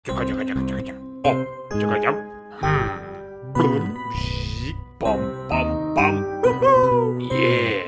Тихо-тихо-тихо-тихо-тихо. О, тихо-тихо. Пам-пам-пам. Е.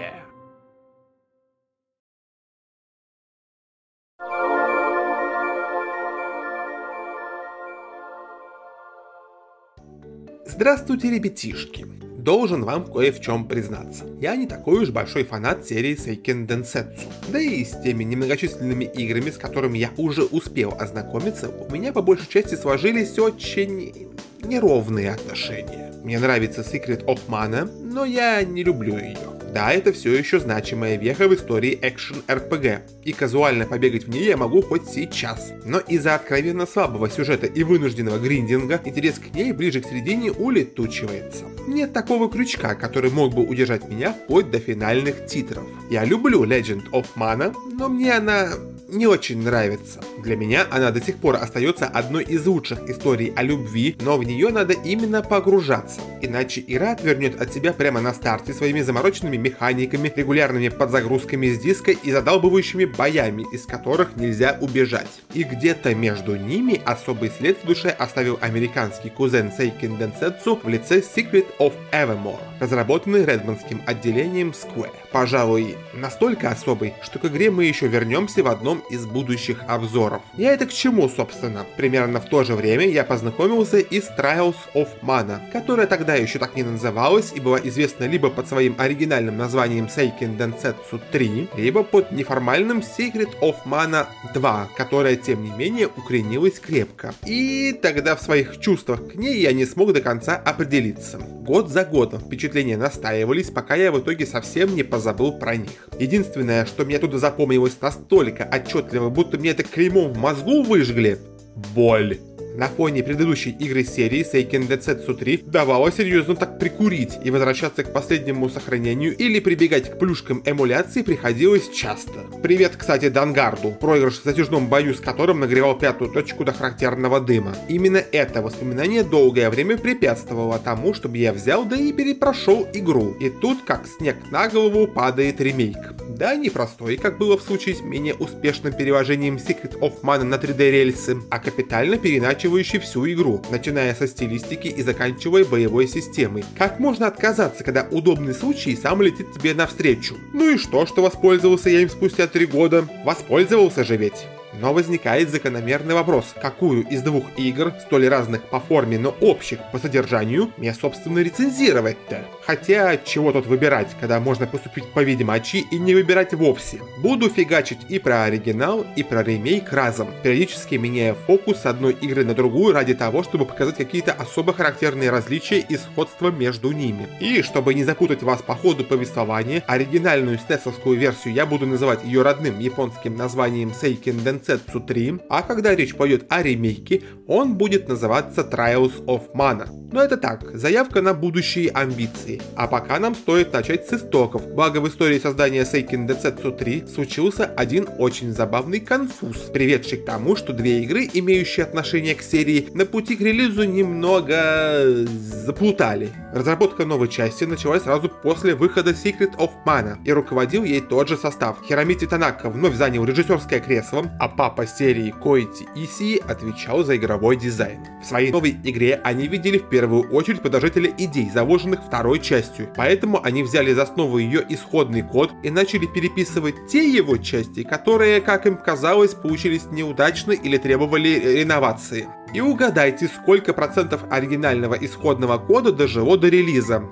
Здравствуйте, ребятишки! Должен вам кое в чем признаться. Я не такой уж большой фанат серии Seiken Densetsu. Да и с теми немногочисленными играми, с которыми я уже успел ознакомиться, у меня по большей части сложились очень неровные отношения. Мне нравится Secret of Mana, но я не люблю ее. Да, это все еще значимая веха в истории экшен-РПГ, и казуально побегать в ней я могу хоть сейчас. Но из-за откровенно слабого сюжета и вынужденного гриндинга интерес к ней ближе к середине улетучивается. Нет такого крючка, который мог бы удержать меня вплоть до финальных титров. Я люблю Legend of Mana, но мне она не очень нравится. Для меня она до сих пор остается одной из лучших историй о любви, но в нее надо именно погружаться. Иначе игра отвернет от себя прямо на старте своими замороченными механиками, регулярными подзагрузками с диска и задалбывающими боями, из которых нельзя убежать. И где-то между ними особый след в душе оставил американский кузен Seiken Densetsu в лице Secret of Evermore, разработанный редмондским отделением Square. Пожалуй, настолько особый, что к игре мы еще вернемся в одном из будущих обзоров. Я это к чему, собственно? Примерно в то же время я познакомился и с Trials of Mana, которая тогда еще так не называлась и была известна либо под своим оригинальным названием Seiken Densetsu 3, либо под неформальным Secret of Mana 2, которая, тем не менее, укоренилась крепко. И тогда в своих чувствах к ней я не смог до конца определиться. Год за годом впечатления настаивались, пока я в итоге совсем не позабыл про них. Единственное, что мне оттуда запомнилось настолько отчетливо, будто мне это клеймом в мозгу выжгли — боль. На фоне предыдущей игры серии Seiken Densetsu 3 давало серьезно так прикурить, и возвращаться к последнему сохранению или прибегать к плюшкам эмуляции приходилось часто. Привет, кстати, Дангарду, проигрыш в затяжном бою с которым нагревал пятую точку до характерного дыма. Именно это воспоминание долгое время препятствовало тому, чтобы я взял да и перепрошел игру. И тут, как снег на голову, падает ремейк. Да, не простой, как было в случае с менее успешным переложением Secret of Mana на 3D рельсы, а капитально переначивающий всю игру, начиная со стилистики и заканчивая боевой системой. Как можно отказаться, когда удобный случай сам летит тебе навстречу? Ну и что воспользовался я им спустя 3 года? Воспользовался же ведь. Но возникает закономерный вопрос, какую из двух игр, столь разных по форме, но общих по содержанию, мне собственно рецензировать-то? Хотя, чего тут выбирать, когда можно поступить по-ведьмачьи и не выбирать вовсе? Буду фигачить и про оригинал, и про ремейк разом, периодически меняя фокус с одной игры на другую ради того, чтобы показать какие-то особо характерные различия и сходства между ними. И, чтобы не запутать вас по ходу повествования, оригинальную SNES-овскую версию я буду называть ее родным японским названием Seiken Densetsu 3, а когда речь пойдет о ремейке, он будет называться Trials of Mana. Но это так, заявка на будущие амбиции. А пока нам стоит начать с истоков, благо в истории создания Seiken Densetsu 3 случился один очень забавный конфуз, приведший к тому, что две игры, имеющие отношение к серии, на пути к релизу немного заплутали. Разработка новой части началась сразу после выхода Secret of Mana, и руководил ей тот же состав. Хиромити Танака вновь занял режиссерское кресло, а папа серии Коити Исии отвечал за игровой дизайн. В своей новой игре они видели в первую очередь продолжателя идей, заложенных второй частью, поэтому они взяли за основу ее исходный код и начали переписывать те его части, которые, как им казалось, получились неудачно или требовали реновации. И угадайте, сколько процентов оригинального исходного кода дожило до релиза?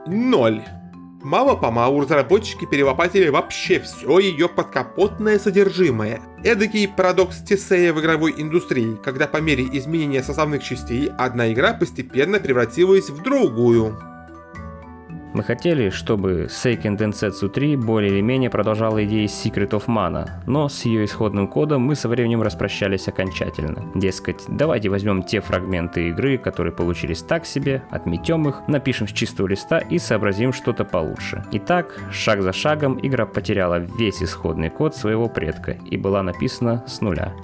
0. Мало-помалу разработчики перелопатили вообще все ее подкапотное содержимое. Эдакий парадокс Тесея в игровой индустрии, когда по мере изменения составных частей одна игра постепенно превратилась в другую. Мы хотели, чтобы Seiken Densetsu 3 более или менее продолжала идеи Secret of Mana, но с ее исходным кодом мы со временем распрощались окончательно. Дескать, давайте возьмем те фрагменты игры, которые получились так себе, отметем их, напишем с чистого листа и сообразим что-то получше. И так, шаг за шагом, игра потеряла весь исходный код своего предка и была написана с нуля.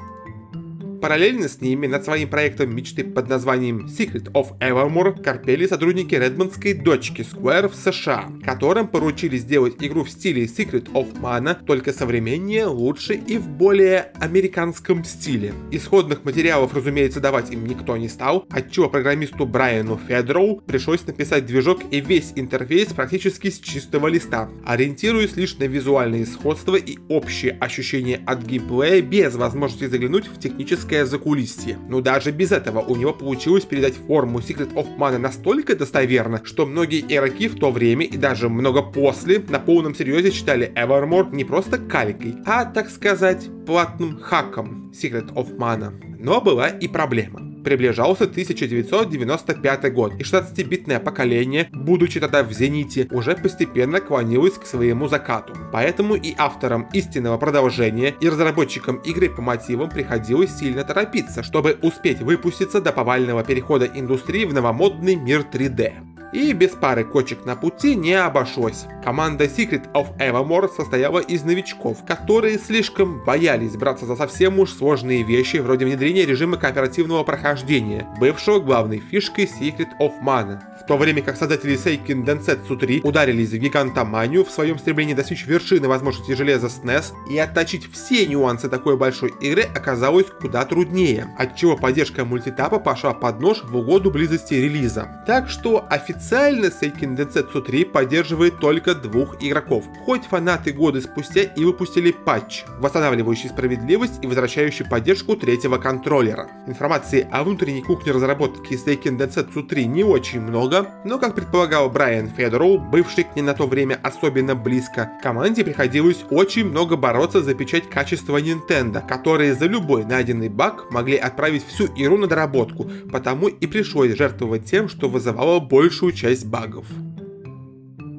Параллельно с ними над своим проектом мечты под названием Secret of Evermore корпели сотрудники редмондской дочки Square в США, которым поручили сделать игру в стиле Secret of Mana, только современнее, лучше и в более американском стиле. Исходных материалов, разумеется, давать им никто не стал, отчего программисту Брайану Федроу пришлось написать движок и весь интерфейс практически с чистого листа, ориентируясь лишь на визуальные сходства и общее ощущение от геймплея без возможности заглянуть в техническое закулисье. Но даже без этого у него получилось передать форму Secret of Mana настолько достоверно, что многие игроки в то время и даже много после на полном серьезе считали Evermore не просто калькой, а, так сказать, платным хаком Secret of Mana. Но была и проблема. Приближался 1995 год, и 16-битное поколение, будучи тогда в зените, уже постепенно клонилось к своему закату. Поэтому и авторам истинного продолжения, и разработчикам игры по мотивам приходилось сильно торопиться, чтобы успеть выпуститься до повального перехода индустрии в новомодный мир 3D. И без пары кочек на пути не обошлось. Команда Secret of Evermore состояла из новичков, которые слишком боялись браться за совсем уж сложные вещи, вроде внедрения режима кооперативного прохождения, бывшего главной фишкой Secret of Mana. В то время как создатели Seiken Densetsu 3 ударились в гигантоманию в своем стремлении достичь вершины возможностей железа SNES, и отточить все нюансы такой большой игры оказалось куда труднее, отчего поддержка мультитапа пошла под нож в угоду близости релиза. Так что официально Seiken Densetsu 3 поддерживает только 2 игроков, хоть фанаты годы спустя и выпустили патч, восстанавливающий справедливость и возвращающий поддержку третьего контроллера. Информации о внутренней кухне разработки Seiken Densetsu 3 не очень много, но, как предполагал Брайан Федроу, бывший к ней на то время особенно близко, команде приходилось очень много бороться за печать качества Nintendo, которые за любой найденный баг могли отправить всю игру на доработку, потому и пришлось жертвовать тем, что вызывало большую часть багов.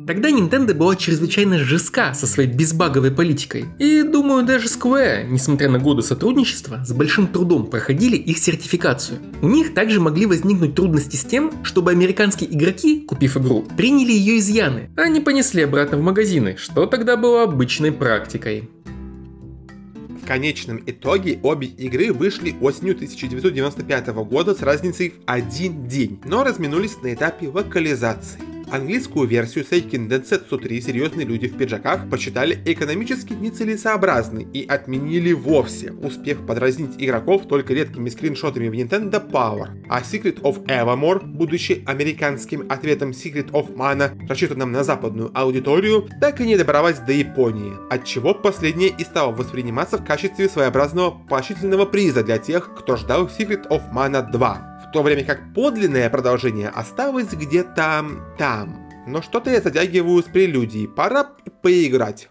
Тогда Nintendo была чрезвычайно жестка со своей безбаговой политикой. И, думаю, даже Square, несмотря на годы сотрудничества, с большим трудом проходили их сертификацию. У них также могли возникнуть трудности с тем, чтобы американские игроки, купив игру, приняли ее изъяны, а не понесли обратно в магазины, что тогда было обычной практикой. В конечном итоге обе игры вышли осенью 1995 года с разницей в один день, но разминулись на этапе локализации. Английскую версию Seiken Densetsu 3 серьезные люди в пиджаках посчитали экономически нецелесообразной и отменили вовсе, успев подразнить игроков только редкими скриншотами в Nintendo Power. А Secret of Evermore, будучи американским ответом Secret of Mana, рассчитанным на западную аудиторию, так и не добралась до Японии, отчего последнее и стало восприниматься в качестве своеобразного поощрительного приза для тех, кто ждал Secret of Mana 2. В то время как подлинное продолжение осталось где-то там. Но что-то я затягиваю с прелюдией, пора поиграть.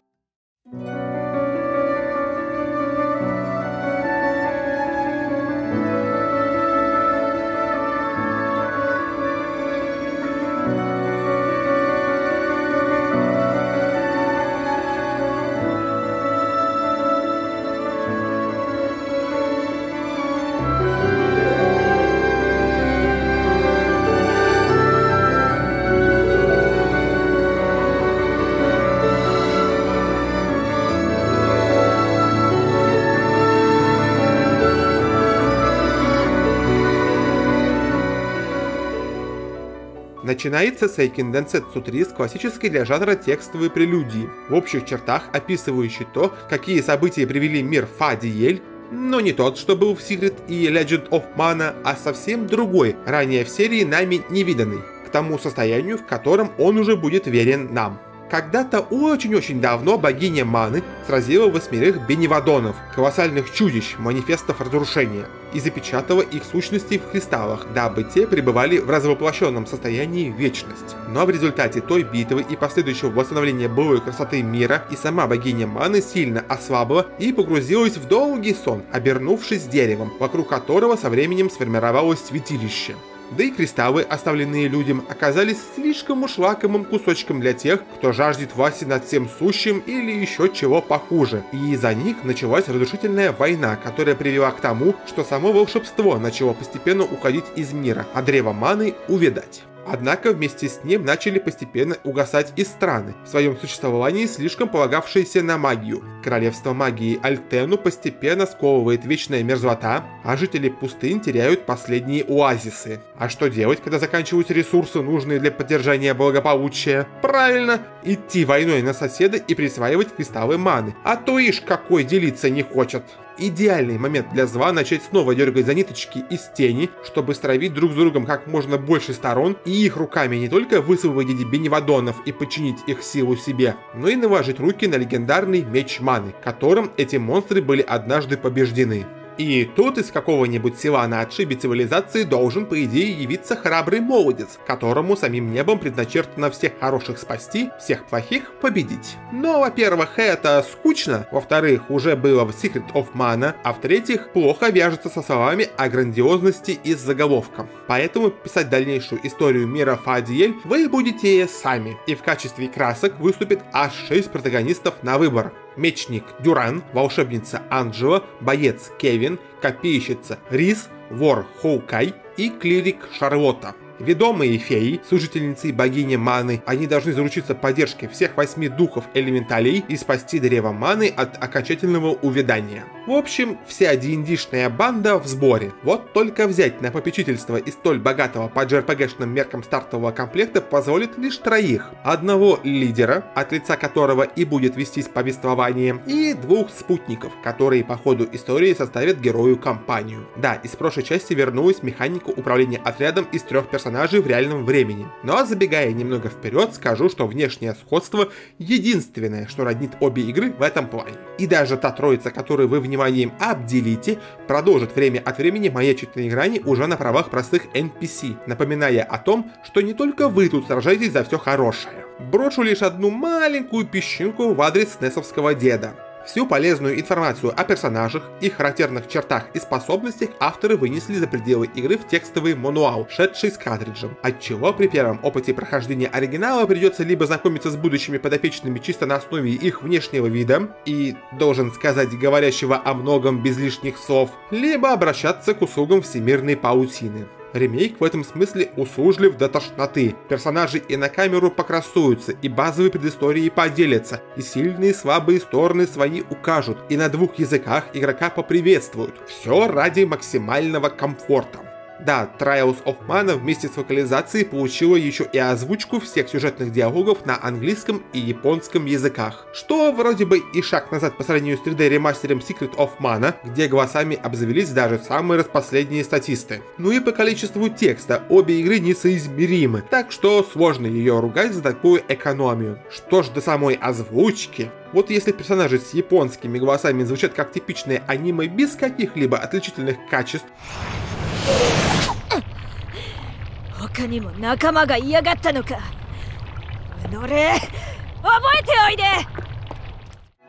Начинается Seiken Densetsu 3 с классической для жанра текстовой прелюдии, в общих чертах описывающей то, какие события привели мир Фа-Диель, но не тот, что был в Secret и Legend of Mana, а совсем другой, ранее в серии нами невиданный, к тому состоянию, в котором он уже будет верен нам. Когда-то очень-очень давно богиня Маны сразила 8 беневадонов, колоссальных чудищ, манифестов разрушения, и запечатала их сущности в кристаллах, дабы те пребывали в развоплощенном состоянии вечность. Но в результате той битвы и последующего восстановления былой красоты мира и сама богиня Маны сильно ослабла и погрузилась в долгий сон, обернувшись деревом, вокруг которого со временем сформировалось святилище. Да и кристаллы, оставленные людям, оказались слишком уж лакомым кусочком для тех, кто жаждет власти над всем сущим или еще чего похуже. И из-за них началась разрушительная война, которая привела к тому, что само волшебство начало постепенно уходить из мира, а древо маны увядать. Однако вместе с ним начали постепенно угасать и страны, в своем существовании слишком полагавшиеся на магию. Королевство магии Альтену постепенно сковывает вечная мерзлота, а жители пустынь теряют последние оазисы. А что делать, когда заканчиваются ресурсы, нужные для поддержания благополучия? Правильно, идти войной на соседа и присваивать кристаллы маны, а то ишь какой делиться не хочет. Идеальный момент для зла начать снова дергать за ниточки из тени, чтобы стравить друг с другом как можно больше сторон и их руками не только высвободить беневадонов и подчинить их силу себе, но и наложить руки на легендарный меч маны, которым эти монстры были однажды побеждены. И тут из какого-нибудь села на отшибе цивилизации должен, по идее, явиться храбрый молодец, которому самим небом предначертано всех хороших спасти, всех плохих победить. Но, во-первых, это скучно, во-вторых, уже было в Secret of Mana, а в-третьих, плохо вяжется со словами о грандиозности и с заголовком. Поэтому писать дальнейшую историю мира Фаадиэль вы будете сами, и в качестве красок выступит аж 6 протагонистов на выбор. Мечник Дюран, волшебница Анджела, боец Кевин, копейщица Рис, вор Хоукай и клирик Шарлотта. Ведомые феи, служительницы богини маны, они должны заручиться поддержкой всех 8 духов элементалей и спасти древо маны от окончательного увядания. В общем, вся D&D-шная банда в сборе. Вот только взять на попечительство из столь богатого по JRPG-шным меркам стартового комплекта позволит лишь 3. Одного лидера, от лица которого и будет вестись повествование, и 2 спутников, которые по ходу истории составят герою компанию. Да, из прошлой части вернулась механика управления отрядом из 3 персонажей в реальном времени. Но забегая немного вперед, скажу, что внешнее сходство единственное, что роднит обе игры в этом плане. И даже та троица, которую вы вниманием обделите, продолжит время от времени маячить на экране уже на правах простых NPC, напоминая о том, что не только вы тут сражаетесь за все хорошее. Брошу лишь одну маленькую песчинку в адрес снесовского деда. Всю полезную информацию о персонажах, их характерных чертах и способностях авторы вынесли за пределы игры в текстовый мануал, шедший с картриджем, отчего при первом опыте прохождения оригинала придется либо знакомиться с будущими подопечными чисто на основе их внешнего вида, и, должен сказать, говорящего о многом без лишних слов, либо обращаться к услугам всемирной паутины. Ремейк в этом смысле услужлив до тошноты. Персонажи и на камеру покрасуются, и базовые предыстории поделятся, и сильные и слабые стороны свои укажут, и на 2 языках игрока поприветствуют. Все ради максимального комфорта. Да, Trials of Mana вместе с локализацией получила еще и озвучку всех сюжетных диалогов на английском и японском языках, что вроде бы и шаг назад по сравнению с 3D ремастером Secret of Mana, где голосами обзавелись даже самые распоследние статисты. Ну и по количеству текста обе игры несоизмеримы, так что сложно ее ругать за такую экономию. Что ж до самой озвучки. Вот если персонажи с японскими голосами звучат как типичные аниме без каких-либо отличительных качеств,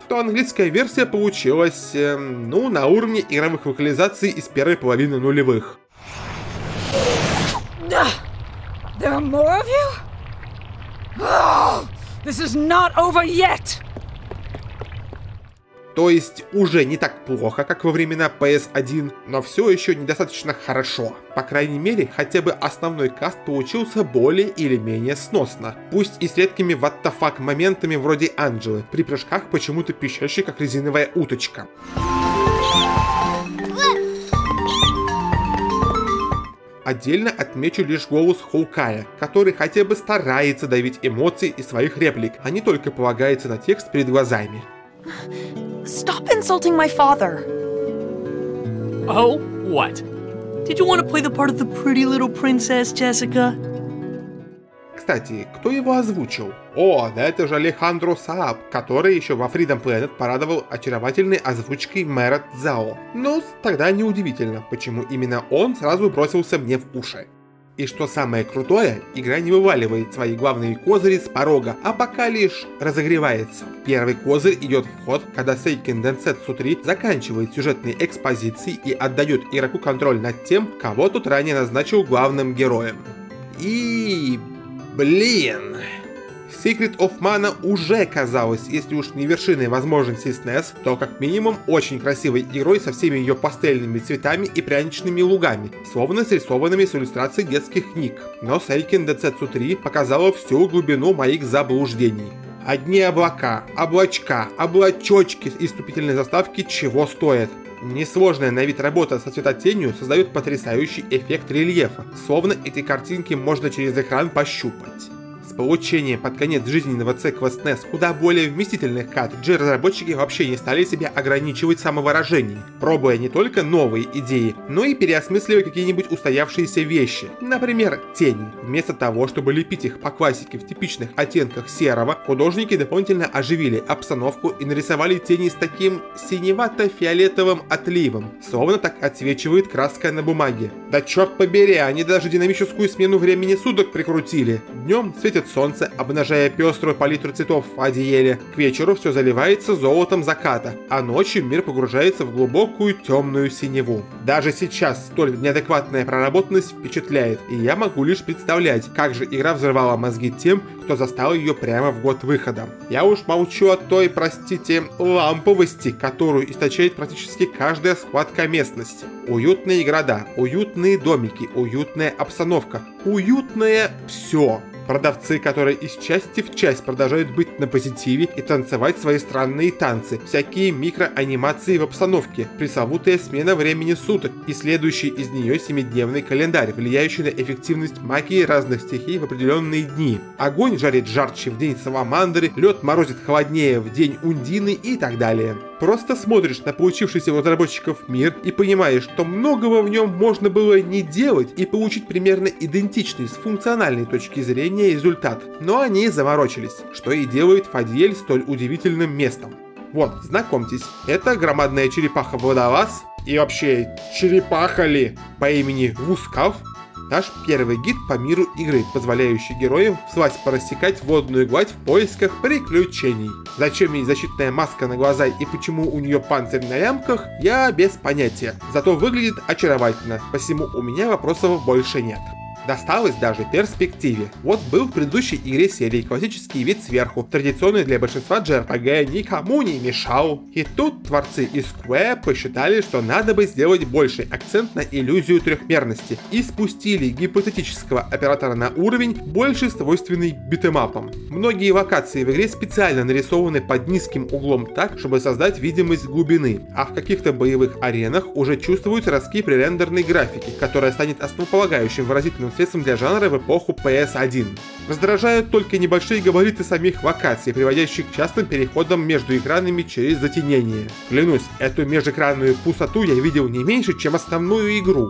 то английская версия получилась, на уровне игровых локализаций из первой половины нулевых. There are more of you? Oh, this is not over yet! То есть уже не так плохо, как во времена PS1, но все еще недостаточно хорошо. По крайней мере, хотя бы основной каст получился более или менее сносно. Пусть и с редкими what the fuck моментами вроде Анджелы, при прыжках почему-то пищащей как резиновая уточка. Отдельно отмечу лишь голос Хоукая, который хотя бы старается давить эмоции из своих реплик, а не только полагается на текст перед глазами. Stop insulting my father. Oh, what? Did you want to play the part of the pretty little princess, Jessica? Кстати, кто его озвучил? О, да это же Алехандро Сааб, который еще во Freedom Planet порадовал очаровательной озвучкой Мэра Цзао. Ну, тогда неудивительно, почему именно он сразу бросился мне в уши. И что самое крутое, игра не вываливает свои главные козыри с порога, а пока лишь разогревается. Первый козырь идет в ход, когда Seiken Densetsu 3 заканчивает сюжетные экспозиции и отдает игроку контроль над тем, кого тут ранее назначил главным героем. И... блин... Secret of Mana уже казалась, если уж не вершиной возможностей SNES, то как минимум очень красивой игрой со всеми ее пастельными цветами и пряничными лугами, словно срисованными с иллюстраций детских книг. Но Seiken Densetsu 3 показала всю глубину моих заблуждений. Одни облака, облачка, облачочки из вступительной заставки чего стоят. Несложная на вид работа со цветотенью создает потрясающий эффект рельефа, словно эти картинки можно через экран пощупать. С получением под конец жизненного цикла SNES куда более вместительных картриджей разработчики вообще не стали себя ограничивать в самовыражении, пробуя не только новые идеи, но и переосмысливая какие-нибудь устоявшиеся вещи, например, тени. Вместо того, чтобы лепить их по классике в типичных оттенках серого, художники дополнительно оживили обстановку и нарисовали тени с таким синевато-фиолетовым отливом, словно так отсвечивает краска на бумаге. Да черт побери, они даже динамическую смену времени суток прикрутили. Днем светит солнце, обнажая пеструю палитру цветов в одеяле. К вечеру все заливается золотом заката, а ночью мир погружается в глубокую темную синеву. Даже сейчас столь неадекватная проработанность впечатляет, и я могу лишь представлять, как же игра взрывала мозги тем, кто застал ее прямо в год выхода. Я уж молчу о той, простите, ламповости, которую источает практически каждая схватка местности. Уютные города, уютные домики, уютная обстановка, уютное все. Продавцы, которые из части в часть продолжают быть на позитиве и танцевать свои странные танцы, всякие микроанимации в обстановке, пресловутая смена времени суток и следующий из нее 7-дневный календарь, влияющий на эффективность магии разных стихий в определенные дни. Огонь жарит жарче в день Саламандры, лед морозит холоднее в день Ундины и так далее. Просто смотришь на получившийся у разработчиков мир и понимаешь, что многого в нем можно было не делать и получить примерно идентичный с функциональной точки зрения результат, но они заморочились, что и делает Фадиэль столь удивительным местом. Вот, знакомьтесь, это громадная черепаха-водолаз и вообще черепаха ли по имени Вускав, наш первый гид по миру игры, позволяющий героям всласть порассекать водную гладь в поисках приключений. Зачем ей защитная маска на глаза и почему у нее панцирь на лямках, я без понятия. Зато выглядит очаровательно, посему у меня вопросов больше нет. Досталось даже перспективе. Вот был в предыдущей игре серии классический вид сверху, традиционный для большинства JRPG, никому не мешал. И тут творцы из Square посчитали, что надо бы сделать больший акцент на иллюзию трехмерности и спустили гипотетического оператора на уровень, больше свойственный битэмапам. Многие локации в игре специально нарисованы под низким углом так, чтобы создать видимость глубины, а в каких-то боевых аренах уже чувствуются ростки пререндерной графики, которая станет основополагающим выразительным средством для жанра в эпоху PS1. Раздражают только небольшие габариты самих локаций, приводящие к частым переходам между экранами через затенение. Клянусь, эту межэкранную пустоту я видел не меньше, чем основную игру.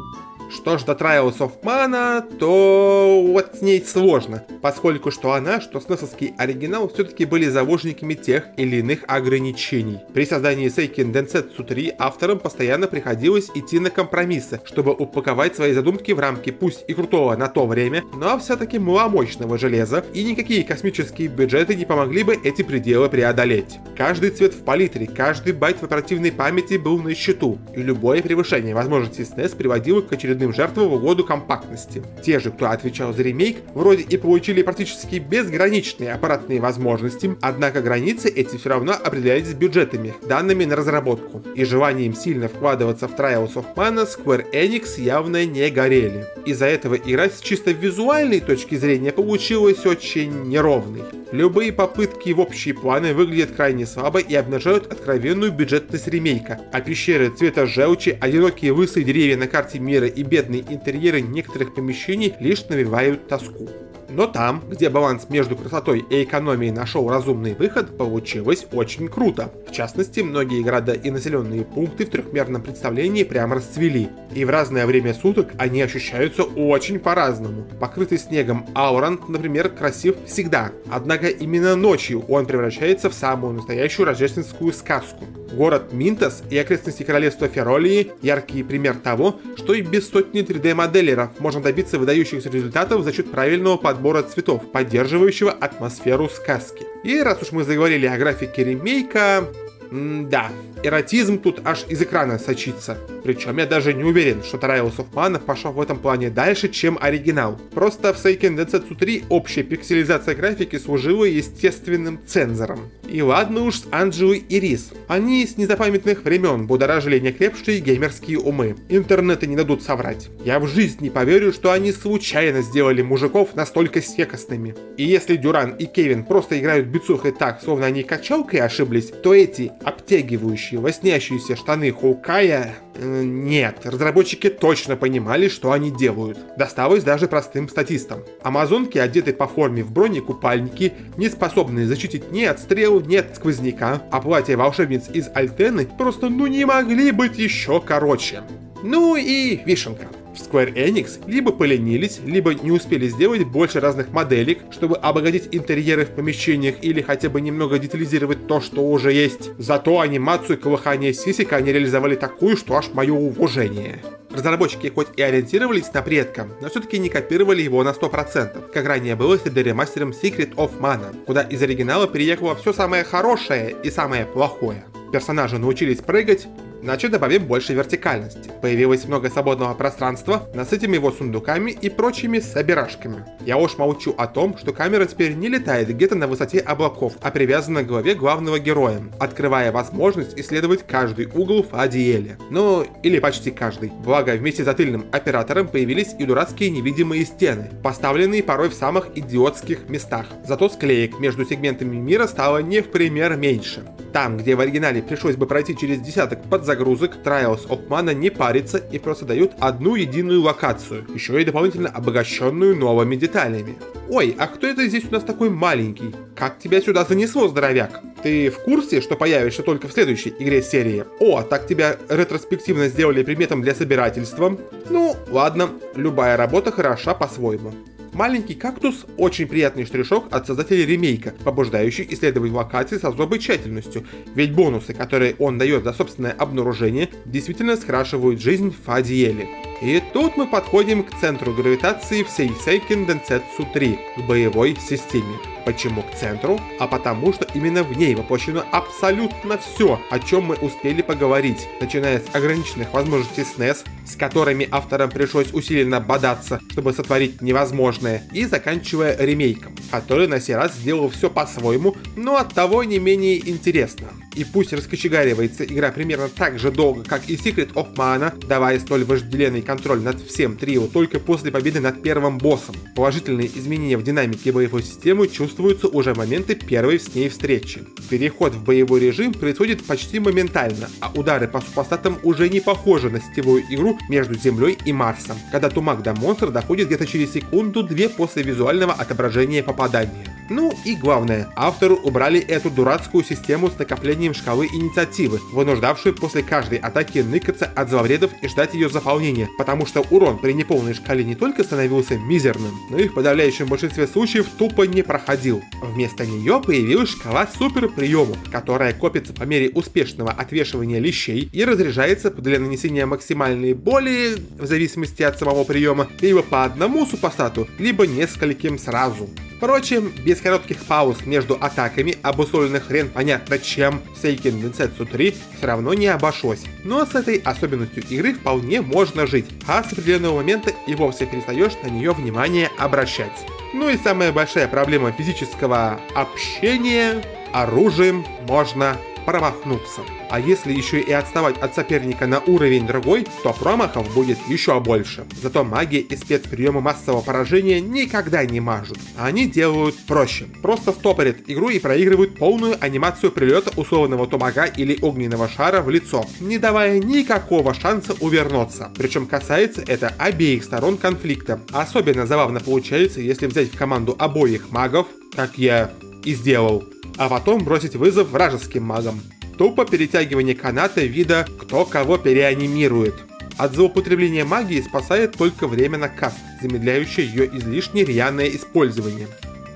Что ж до Trials of Mana, то вот с ней сложно, поскольку что она, что снесовский оригинал все-таки были заложниками тех или иных ограничений. При создании Seiken Densetsu 3 авторам постоянно приходилось идти на компромиссы, чтобы упаковать свои задумки в рамки пусть и крутого на то время, но все-таки маломощного железа, и никакие космические бюджеты не помогли бы эти пределы преодолеть. Каждый цвет в палитре, каждый байт в оперативной памяти был на счету, и любое превышение возможностей SNES приводило к очередным жертвам в угоду компактности. Те же, кто отвечал за ремейк, вроде и получили практически безграничные аппаратные возможности, однако границы эти все равно определялись бюджетами, данными на разработку, и желанием сильно вкладываться в Trials of Mana Square Enix явно не горели. Из-за этого игра с чисто визуальной точки зрения получилась очень неровной. Любые попытки в общие планы выглядят крайне слабо и обнажают откровенную бюджетность ремейка, а пещеры цвета желчи, одинокие лысые деревья на карте мира и бедные интерьеры некоторых помещений лишь навевают тоску. Но там, где баланс между красотой и экономией нашел разумный выход, получилось очень круто. В частности, многие города и населенные пункты в трехмерном представлении прямо расцвели. И в разное время суток они ощущаются очень по-разному. Покрытый снегом Аурант, например, красив всегда. Однако именно ночью он превращается в самую настоящую рождественскую сказку. Город Минтос и окрестности королевства Феролии – яркий пример того, что и без сотни 3D-моделеров можно добиться выдающихся результатов за счет правильного подбора цветов, поддерживающего атмосферу сказки. И раз уж мы заговорили о графике ремейка, Да, эротизм тут аж из экрана сочится. Причем я даже не уверен, что Trials of Mana пошел в этом плане дальше, чем оригинал. Просто в Seiken Densetsu 3 общая пикселизация графики служила естественным цензором. И ладно уж с Анджелой и Рис. Они с незапамятных времен будоражили некрепшие геймерские умы. Интернеты не дадут соврать. Я в жизнь не поверю, что они случайно сделали мужиков настолько секостными. И если Дюран и Кевин просто играют бицухой так, словно они качалкой ошиблись, то эти обтягивающие, лоснящиеся штаны Хоукая... Нет, разработчики точно понимали, что они делают. Досталось даже простым статистам. Амазонки, одеты по форме в бронекупальники, не способные защитить ни от стрел, ни от сквозняка, а платья волшебниц из Альтены просто не могли быть еще короче. Ну и вишенка. В Square Enix либо поленились, либо не успели сделать больше разных моделек, чтобы обогатить интерьеры в помещениях или хотя бы немного детализировать то, что уже есть. Зато анимацию колыхания сисек они реализовали такую, что аж мое уважение. Разработчики хоть и ориентировались на предка, но все-таки не копировали его на 100%, как ранее было с ремастером Secret of Mana, куда из оригинала переехало все самое хорошее и самое плохое. Персонажи научились прыгать, значит добавим больше вертикальности. Появилось много свободного пространства, насытим его сундуками и прочими собирашками. Я уж молчу о том, что камера теперь не летает где-то на высоте облаков, а привязана к голове главного героя, открывая возможность исследовать каждый угол Фаадиэля. Ну, или почти каждый. Благо, вместе с тыльным оператором появились и дурацкие невидимые стены, поставленные порой в самых идиотских местах. Зато склеек между сегментами мира стало не в пример меньше. Там, где в оригинале пришлось бы пройти через десяток подзагрузок, Trials of Mana не парится и просто дают одну единую локацию, еще и дополнительно обогащенную новыми деталями. Ой, а кто это здесь у нас такой маленький? Как тебя сюда занесло, здоровяк? Ты в курсе, что появишься только в следующей игре серии? О, так тебя ретроспективно сделали предметом для собирательства? Ну, ладно, любая работа хороша по-своему. Маленький кактус – очень приятный штришок от создателей ремейка, побуждающий исследовать локации с особой тщательностью, ведь бонусы, которые он дает за собственное обнаружение, действительно скрашивают жизнь в Фаадиэле. И тут мы подходим к центру гравитации всей Seiken Densetsu 3 в боевой системе. Почему к центру? А потому что именно в ней воплощено абсолютно все, о чем мы успели поговорить, начиная с ограниченных возможностей SNES, с которыми авторам пришлось усиленно бодаться, чтобы сотворить невозможное, и заканчивая ремейком, который на сей раз сделал все по-своему, но оттого не менее интересно. И пусть раскочегаривается игра примерно так же долго, как и Secret of Mana, давая столь вожделенный контроль над всем трио только после победы над первым боссом. Положительные изменения в динамике боевой системы чувствуются уже в моменты первой с ней встречи. Переход в боевой режим происходит почти моментально, а удары по супостатам уже не похожи на сетевую игру между Землей и Марсом, когда тумак до монстра доходит где-то через секунду-две после визуального отображения попадания. Ну и главное, автору убрали эту дурацкую систему с накоплением шкалы инициативы, вынуждавшую после каждой атаки ныкаться от зловредов и ждать ее заполнения, потому что урон при неполной шкале не только становился мизерным, но и в подавляющем большинстве случаев тупо не проходил. Вместо нее появилась шкала суперприемов, которая копится по мере успешного отвешивания лещей и разряжается для нанесения максимальной боли, в зависимости от самого приема, либо по одному супостату, либо нескольким сразу. Впрочем, без коротких пауз между атаками, обусловленных хрен понятно чем, Seiken Densetsu 3 все равно не обошлось. Но с этой особенностью игры вполне можно жить, а с определенного момента и вовсе перестаешь на нее внимание обращать. Ну и самая большая проблема физического общения – оружием можно промахнуться. А если еще и отставать от соперника на уровень другой, то промахов будет еще больше. Зато магия и спецприемы массового поражения никогда не мажут. Они делают проще. Просто стопорят игру и проигрывают полную анимацию прилета условного тумака или огненного шара в лицо, не давая никакого шанса увернуться. Причем касается это обеих сторон конфликта. Особенно забавно получается, если взять в команду обоих магов, как я и сделал, а потом бросить вызов вражеским магам. Тупо перетягивание каната вида «кто кого переанимирует». От злоупотребления магии спасает только время на каст, замедляющее ее излишне рьяное использование.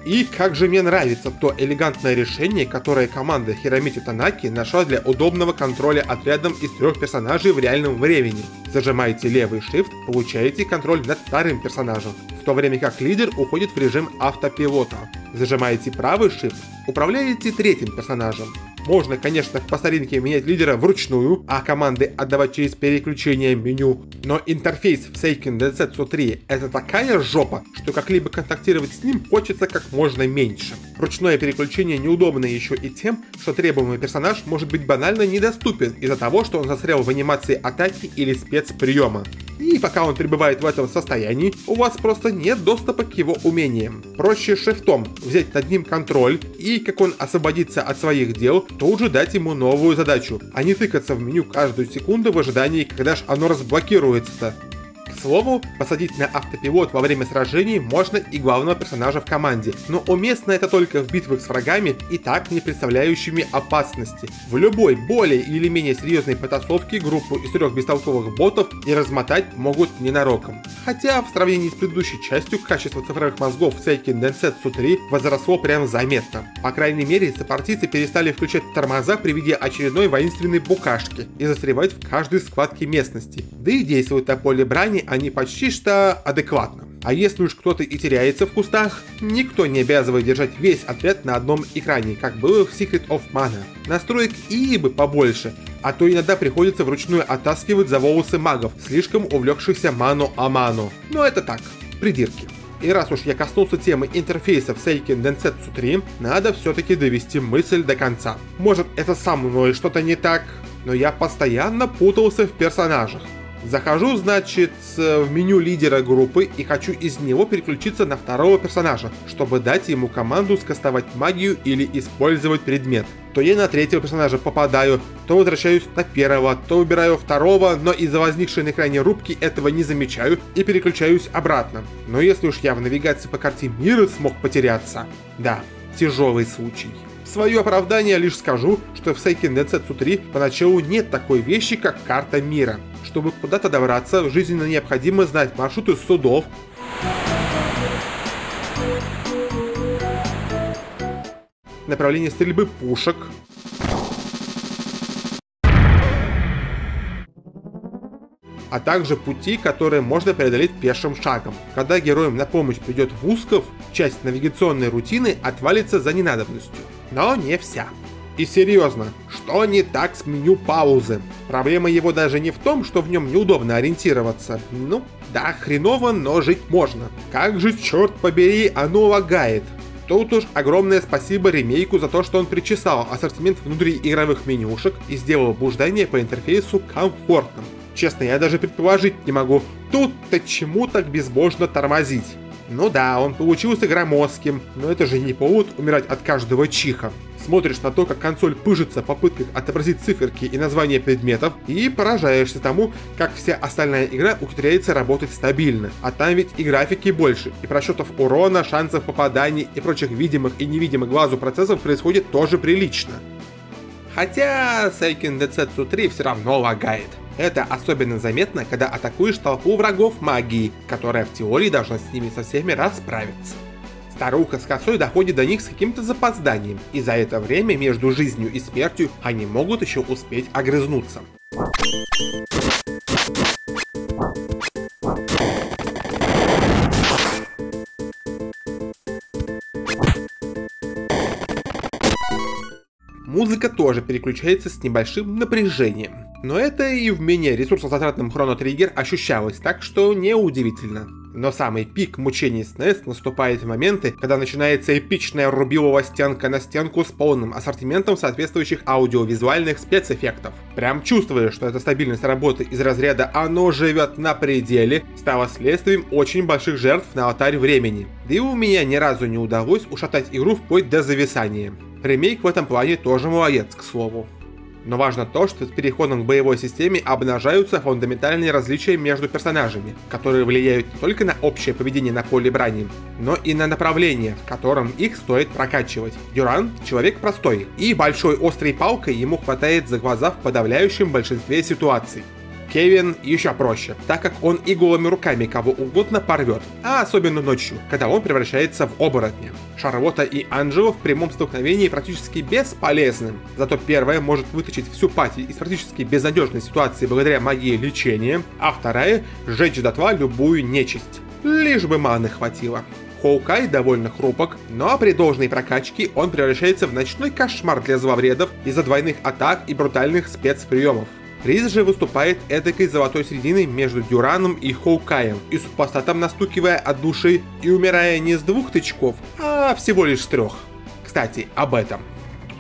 И как же мне нравится то элегантное решение, которое команда Хиромити Танаки нашла для удобного контроля отрядом из 3 персонажей в реальном времени. Зажимаете левый shift, получаете контроль над вторым персонажем, в то время как лидер уходит в режим автопилота. Зажимаете правый shift, управляете 3-м персонажем. Можно, конечно, по старинке менять лидера вручную, а команды отдавать через переключение меню. Но интерфейс в Seiken Densetsu 3 это такая жопа, что как-либо контактировать с ним хочется как можно меньше. Ручное переключение неудобно еще и тем, что требуемый персонаж может быть банально недоступен из-за того, что он застрял в анимации атаки или спецприема. И пока он пребывает в этом состоянии, у вас просто нет доступа к его умениям. Проще шифтом взять над ним контроль и, как он освободится от своих дел, тут же дать ему новую задачу, а не тыкаться в меню каждую секунду в ожидании, когда ж оно разблокируется-то. К слову, посадить на автопилот во время сражений можно и главного персонажа в команде, но уместно это только в битвах с врагами и так не представляющими опасности. В любой более или менее серьезной потасовке группу из 3 бестолковых ботов и размотать могут ненароком. Хотя в сравнении с предыдущей частью качество цифровых мозгов в Seiken Densetsu 3 возросло прям заметно. По крайней мере, сопартийцы перестали включать тормоза при виде очередной воинственной букашки и застревать в каждой складке местности. Да и действуют на поле брани они почти что адекватно. А если уж кто-то и теряется в кустах, никто не обязывает держать весь отряд на одном экране, как было в Secret of Mana. Настроек и бы побольше, а то иногда приходится вручную оттаскивать за волосы магов, слишком увлекшихся Mano a Mano. Но это так, придирки. И раз уж я коснулся темы интерфейса в Seiken Densetsu 3, надо все-таки довести мысль до конца. Может, это со мной что-то не так, но я постоянно путался в персонажах. Захожу, значит, в меню лидера группы и хочу из него переключиться на второго персонажа, чтобы дать ему команду скастовать магию или использовать предмет. То я на третьего персонажа попадаю, то возвращаюсь на первого, то выбираю второго, но из-за возникшей на экране рубки этого не замечаю и переключаюсь обратно. Но если уж я в навигации по карте мира смог потеряться, да, тяжелый случай. В свое оправдание лишь скажу, что в Seiken Densetsu 3 поначалу нет такой вещи, как карта мира. Чтобы куда-то добраться, жизненно необходимо знать маршруты судов, направление стрельбы пушек, а также пути, которые можно преодолеть пешим шагом. Когда героям на помощь придет Вусков, часть навигационной рутины отвалится за ненадобностью. Но не вся. И серьезно, что не так с меню паузы? Проблема его даже не в том, что в нем неудобно ориентироваться. Ну, да, хреново, но жить можно. Как же, черт побери, оно лагает. Тут уж огромное спасибо ремейку за то, что он причесал ассортимент внутриигровых менюшек и сделал блуждание по интерфейсу комфортным. Честно, я даже предположить не могу, тут-то чему так безбожно тормозить. Ну да, он получился громоздким, но это же не повод умирать от каждого чиха. Смотришь на то, как консоль пыжится в попытках отобразить циферки и названия предметов, и поражаешься тому, как вся остальная игра ухитряется работать стабильно. А там ведь и графики больше, и просчетов урона, шансов попаданий и прочих видимых и невидимых глазу процессов происходит тоже прилично. Хотя Seiken Densetsu 3 все равно лагает. Это особенно заметно, когда атакуешь толпу врагов магии, которая в теории должна с ними со всеми расправиться. Старуха с косой доходит до них с каким-то запозданием, и за это время между жизнью и смертью они могут еще успеть огрызнуться. Музыка тоже переключается с небольшим напряжением. Но это и в менее ресурсозатратном Chrono Trigger ощущалось, так что неудивительно. Но самый пик мучений SNES наступает в моменты, когда начинается эпичная рубилова стенка на стенку с полным ассортиментом соответствующих аудиовизуальных спецэффектов. Прям чувствуя, что эта стабильность работы из разряда «оно живет на пределе» стала следствием очень больших жертв на алтарь времени. Да и у меня ни разу не удалось ушатать игру вплоть до зависания. Ремейк в этом плане тоже молодец, к слову. Но важно то, что с переходом к боевой системе обнажаются фундаментальные различия между персонажами, которые влияют не только на общее поведение на поле брани, но и на направление, в котором их стоит прокачивать. Дюран – человек простой, и большой острой палкой ему хватает за глаза в подавляющем большинстве ситуаций. Кевин еще проще, так как он и голыми руками кого угодно порвет, а особенно ночью, когда он превращается в оборотня. Шарлотта и Анджело в прямом столкновении практически бесполезны, зато первая может вытащить всю пати из практически безнадежной ситуации благодаря магии лечения, а вторая – сжечь дотла любую нечисть. Лишь бы маны хватило. Хоукай довольно хрупок, но при должной прокачке он превращается в ночной кошмар для зловредов из-за двойных атак и брутальных спецприемов. Рис же выступает эдакой золотой серединой между Дюраном и Хоукаем, и супостатом настукивая от души и умирая не с 2 тычков, а всего лишь с 3. Кстати, об этом.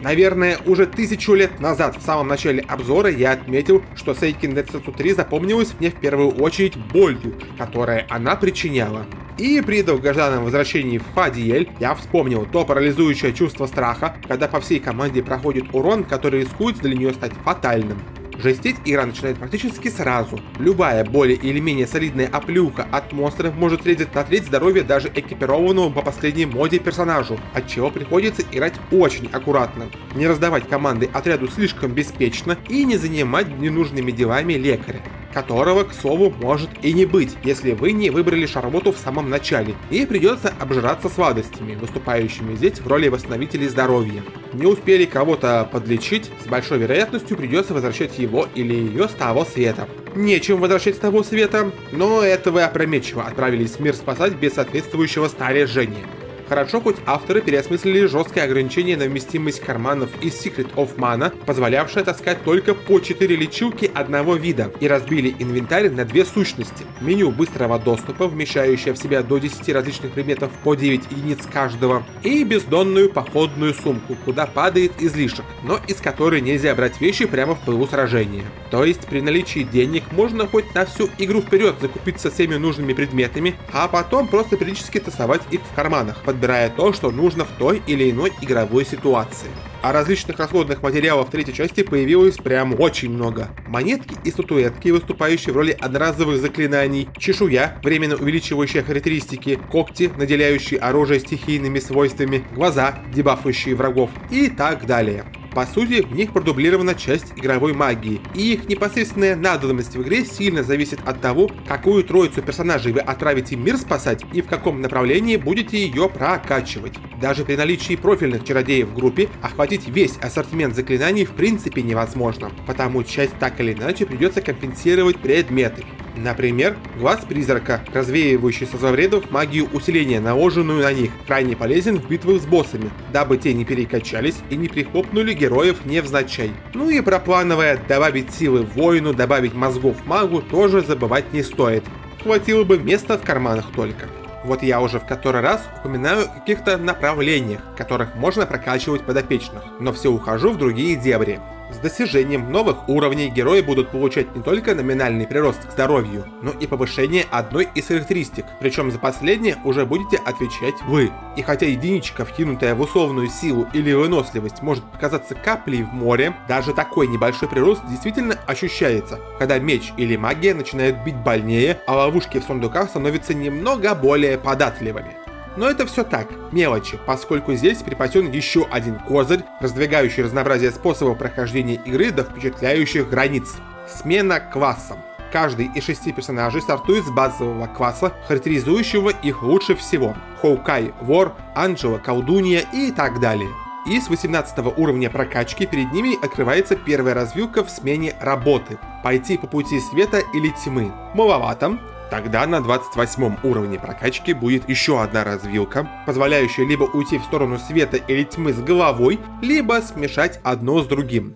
Наверное, уже 1000 лет назад, в самом начале обзора, я отметил, что Seiken Densetsu 3 запомнилась мне в первую очередь болью, которую она причиняла. И при долгожданном возвращении в Фадиэль я вспомнил то парализующее чувство страха, когда по всей команде проходит урон, который рискует для нее стать фатальным. Жестить игра начинает практически сразу. Любая более или менее солидная оплюха от монстров может резать на треть здоровья даже экипированному по последней моде персонажу, отчего приходится играть очень аккуратно. Не раздавать команды отряду слишком беспечно и не занимать ненужными делами лекаря, которого, к слову, может и не быть, если вы не выбрали Шарлотту в самом начале, и придется обжираться сладостями, выступающими здесь в роли восстановителей здоровья. Не успели кого-то подлечить, с большой вероятностью придется возвращать его или ее с того света. Нечем возвращать с того света, но это вы опрометчиво отправились в мир спасать без соответствующего снаряжения. Хорошо, хоть авторы переосмыслили жесткое ограничение на вместимость карманов из Secret of Mana, позволявшее таскать только по 4 лечилки одного вида, и разбили инвентарь на 2 сущности. Меню быстрого доступа, вмещающее в себя до 10 различных предметов по 9 единиц каждого, и бездонную походную сумку, куда падает излишек, но из которой нельзя брать вещи прямо в пылу сражения. То есть при наличии денег можно хоть на всю игру вперед закупиться всеми нужными предметами, а потом просто периодически тасовать их в карманах, подбирая то, что нужно в той или иной игровой ситуации. А различных расходных материалов в третьей части появилось прям очень много. Монетки и статуэтки, выступающие в роли одноразовых заклинаний, чешуя, временно увеличивающая характеристики, когти, наделяющие оружие стихийными свойствами, глаза, дебафующие врагов и так далее. По сути, в них продублирована часть игровой магии, и их непосредственная надобность в игре сильно зависит от того, какую троицу персонажей вы отправите мир спасать и в каком направлении будете ее прокачивать. Даже при наличии профильных чародеев в группе охватить весь ассортимент заклинаний в принципе невозможно, потому часть так или иначе придется компенсировать предметами. Например, глаз призрака, развеивающий со зловредов магию усиления, наложенную на них, крайне полезен в битвах с боссами, дабы те не перекачались и не прихлопнули героев невзначай. Ну и про плановое добавить силы воину, добавить мозгов магу тоже забывать не стоит. Хватило бы места в карманах только. Вот я уже в который раз упоминаю о каких-то направлениях, которых можно прокачивать подопечных, но все ухожу в другие дебри. С достижением новых уровней герои будут получать не только номинальный прирост к здоровью, но и повышение одной из характеристик, причем за последнее уже будете отвечать вы. И хотя единичка, вкинутая в условную силу или выносливость, может показаться каплей в море, даже такой небольшой прирост действительно ощущается, когда меч или магия начинают бить больнее, а ловушки в сундуках становятся немного более податливыми. Но это все так, мелочи, поскольку здесь припасен еще один козырь, раздвигающий разнообразие способов прохождения игры до впечатляющих границ. Смена классом. Каждый из 6 персонажей стартует с базового класса, характеризующего их лучше всего. Хоукай – вор, Анджела – колдунья и так далее. И с 18 уровня прокачки перед ними открывается первая развилка в смене работы. Пойти по пути света или тьмы. Маловато. Тогда на 28 уровне прокачки будет еще одна развилка, позволяющая либо уйти в сторону света или тьмы с головой, либо смешать одно с другим.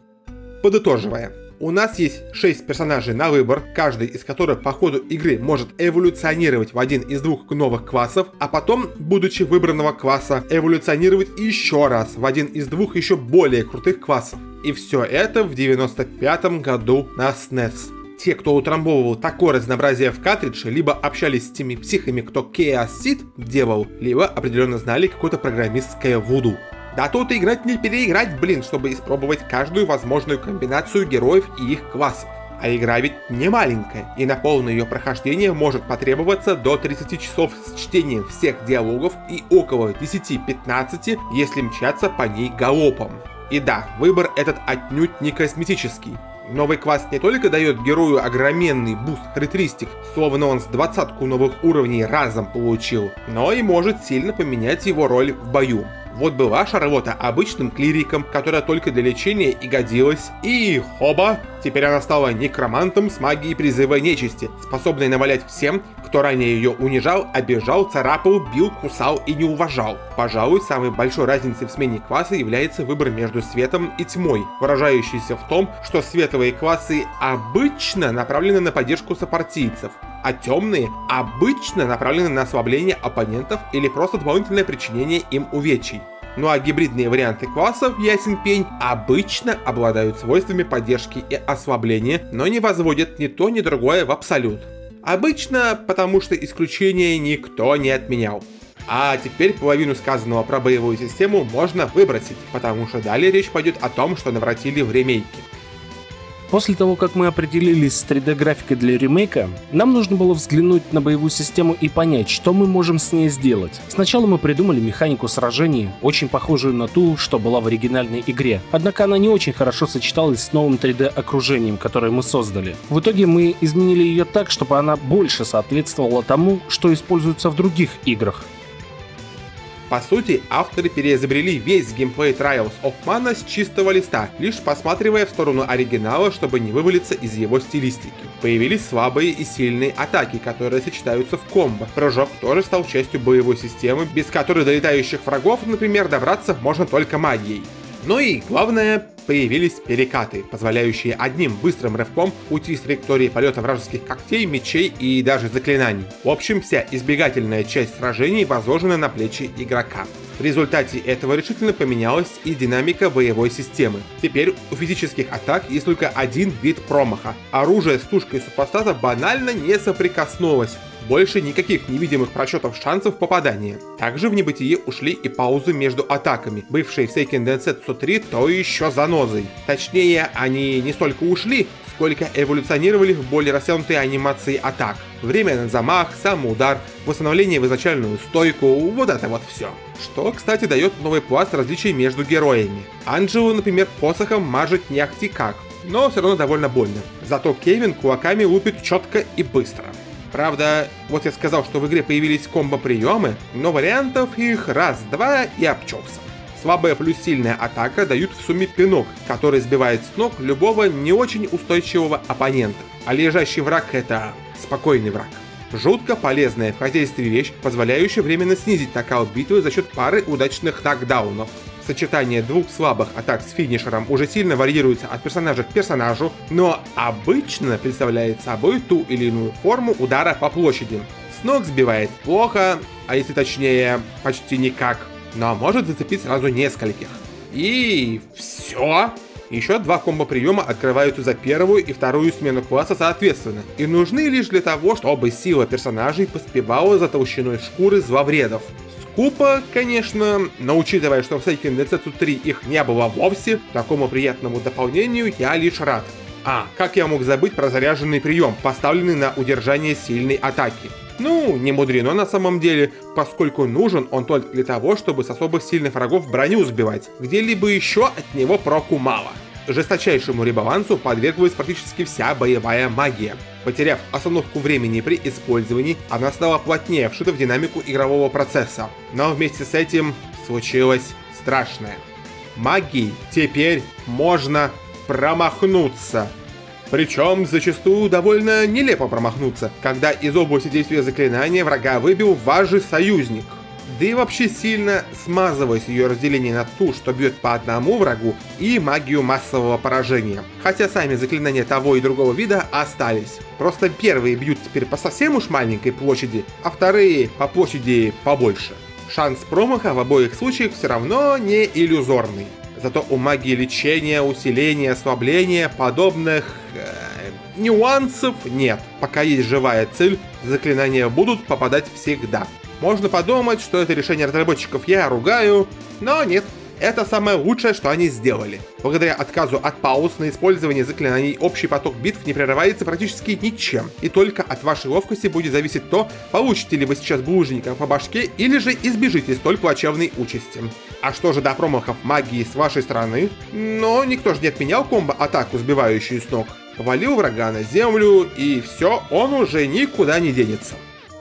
Подытоживая, у нас есть 6 персонажей на выбор, каждый из которых по ходу игры может эволюционировать в один из 2 новых классов, а потом, будучи выбранного класса, эволюционировать еще раз в один из 2 еще более крутых классов. И все это в 95 году на SNES. Те, кто утрамбовывал такое разнообразие в картридже, либо общались с теми психами, кто Chaos Seed делал, либо определенно знали какое-то программистское вуду. Да тут играть не переиграть, блин, чтобы испробовать каждую возможную комбинацию героев и их классов. А игра ведь не маленькая, и на полное ее прохождение может потребоваться до 30 часов с чтением всех диалогов и около 10-15, если мчаться по ней галопом. И да, выбор этот отнюдь не косметический. Новый класс не только дает герою огроменный буст характеристик, словно он с 20 новых уровней разом получил, но и может сильно поменять его роль в бою. Вот была Шарлотта обычным клириком, которая только для лечения и годилась, и хоба, Теперь она стала некромантом с магией призыва нечисти, способной навалять всем, кто ранее ее унижал, обижал, царапал, бил, кусал и не уважал. Пожалуй, самой большой разницей в смене класса является выбор между светом и тьмой, выражающийся в том, что светлые классы обычно направлены на поддержку сопартийцев, а темные обычно направлены на ослабление оппонентов или просто дополнительное причинение им увечий. Ну а гибридные варианты классов, ясен пень, обычно обладают свойствами поддержки и ослабления, но не возводят ни то, ни другое в абсолют. Обычно, потому что исключения никто не отменял. А теперь половину сказанного про боевую систему можно выбросить, потому что далее речь пойдет о том, что наворотили в ремейке. После того, как мы определились с 3D-графикой для ремейка, нам нужно было взглянуть на боевую систему и понять, что мы можем с ней сделать. Сначала мы придумали механику сражений, очень похожую на ту, что была в оригинальной игре. Однако она не очень хорошо сочеталась с новым 3D-окружением, которое мы создали. В итоге мы изменили ее так, чтобы она больше соответствовала тому, что используется в других играх. По сути, авторы переизобрели весь геймплей Trials of Mana с чистого листа, лишь посматривая в сторону оригинала, чтобы не вывалиться из его стилистики. Появились слабые и сильные атаки, которые сочетаются в комбо. Прыжок тоже стал частью боевой системы, без которой до летающих врагов, например, добраться можно только магией. Ну и главное, появились перекаты, позволяющие одним быстрым рывком уйти с траектории полета вражеских когтей, мечей и даже заклинаний. В общем, вся избегательная часть сражений возложена на плечи игрока. В результате этого решительно поменялась и динамика боевой системы. Теперь у физических атак есть только один вид промаха. Оружие с тушкой супостата банально не соприкоснулось. Больше никаких невидимых просчетов шансов попадания. Также в небытие ушли и паузы между атаками, бывшие в Seiken Densetsu 3 то еще занозой. Точнее, они не столько ушли, сколько эволюционировали в более растянутые анимации атак. Время на замах, самоудар, восстановление в изначальную стойку, вот это вот все. Что, кстати, дает новый пласт различий между героями. Анджелу, например, посохом мажет не ахти как, но все равно довольно больно. Зато Кевин кулаками лупит четко и быстро. Правда, вот я сказал, что в игре появились комбо-приемы, но вариантов их раз-два и обчелся. Слабая плюс сильная атака дают в сумме пинок, который сбивает с ног любого не очень устойчивого оппонента. А лежащий враг — это спокойный враг. Жутко полезная в хозяйстве вещь, позволяющая временно снизить накал битвы за счет пары удачных нокдаунов. Сочетание двух слабых атак с финишером уже сильно варьируется от персонажа к персонажу, но обычно представляет собой ту или иную форму удара по площади. С ног сбивает плохо, а если точнее, почти никак, но может зацепить сразу нескольких. И все. Еще два комбо-приема открываются за первую и вторую смену класса соответственно, и нужны лишь для того, чтобы сила персонажей поспевала за толщиной шкуры зловредов. Скупо, конечно, но учитывая, что в Seiken Densetsu 3 их не было вовсе, такому приятному дополнению я лишь рад. А, как я мог забыть про заряженный прием, поставленный на удержание сильной атаки. Ну, не мудрено на самом деле, поскольку нужен он только для того, чтобы с особо сильных врагов броню сбивать, где-либо еще от него проку мало. Жесточайшему ребалансу подверглась практически вся боевая магия. Потеряв остановку времени при использовании, она стала плотнее вшита в динамику игрового процесса. Но вместе с этим случилось страшное. Магией теперь можно промахнуться. Причем зачастую довольно нелепо промахнуться, когда из области действия заклинания врага выбил ваш же союзник. Да и вообще сильно смазываясь ее разделение на ту, что бьет по одному врагу, и магию массового поражения. Хотя сами заклинания того и другого вида остались. Просто первые бьют теперь по совсем уж маленькой площади, а вторые по площади побольше. Шанс промаха в обоих случаях все равно не иллюзорный. Зато у магии лечения, усиления, ослабления подобных нюансов нет. Пока есть живая цель, заклинания будут попадать всегда. Можно подумать, что это решение разработчиков я ругаю, но нет. Это самое лучшее, что они сделали. Благодаря отказу от пауз на использование заклинаний общий поток битв не прерывается практически ничем. И только от вашей ловкости будет зависеть то, получите ли вы сейчас булыжника по башке или же избежите столь плачевной участи. А что же до промахов магии с вашей стороны? Но никто же не отменял комбо-атаку, сбивающую с ног. Повалил врага на землю, и все, он уже никуда не денется.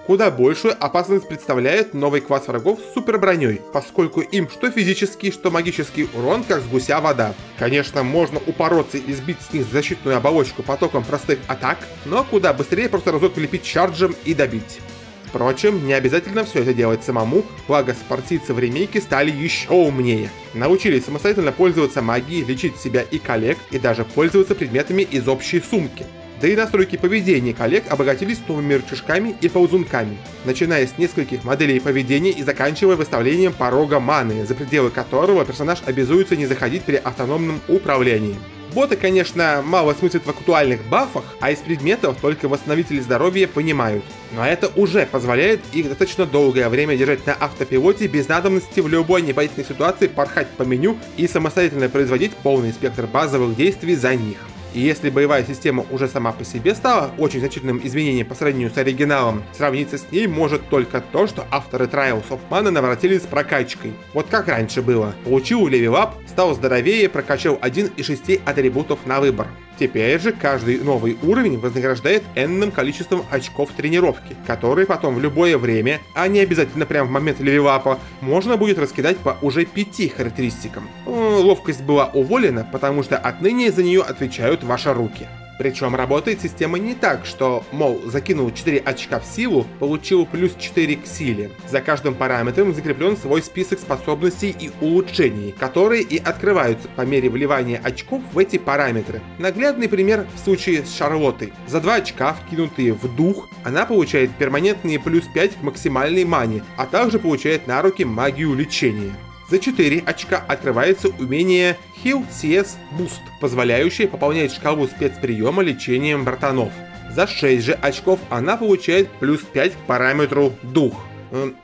Куда большую опасность представляет новый класс врагов с суперброней, поскольку им что физический, что магический урон, как с гуся вода. Конечно, можно упороться и сбить с них защитную оболочку потоком простых атак, но куда быстрее просто разок влепить чарджем и добить. Впрочем, не обязательно все это делать самому, благо спартийцы в ремейке стали еще умнее. Научились самостоятельно пользоваться магией, лечить себя и коллег, и даже пользоваться предметами из общей сумки. Да и настройки поведения коллег обогатились новыми рычажками и ползунками, начиная с нескольких моделей поведения и заканчивая выставлением порога маны, за пределы которого персонаж обязуется не заходить при автономном управлении. Боты, конечно, мало смыслят в актуальных бафах, а из предметов только восстановители здоровья понимают. Но это уже позволяет их достаточно долгое время держать на автопилоте без надобности в любой непонятной ситуации порхать по меню и самостоятельно производить полный спектр базовых действий за них. И если боевая система уже сама по себе стала очень значительным изменением по сравнению с оригиналом, сравниться с ней может только то, что авторы Trials of Mana наворотили с прокачкой. Вот как раньше было. Получил левелап, стал здоровее, прокачал один из 6 атрибутов на выбор. Теперь же каждый новый уровень вознаграждает энным количеством очков тренировки, которые потом в любое время, а не обязательно прямо в момент левелапа, можно будет раскидать по уже 5 характеристикам. Ловкость была уволена, потому что отныне за нее отвечают ваши руки. Причем работает система не так, что, мол, закинул 4 очка в силу, получил плюс 4 к силе. За каждым параметром закреплен свой список способностей и улучшений, которые и открываются по мере вливания очков в эти параметры. Наглядный пример в случае с Шарлоттой. За 2 очка, вкинутые в дух, она получает перманентные плюс 5 к максимальной мане, а также получает на руки магию лечения. За 4 очка открывается умение Heal CS Boost, позволяющее пополнять шкалу спецприема лечением братанов. За 6 же очков она получает плюс 5 к параметру Дух.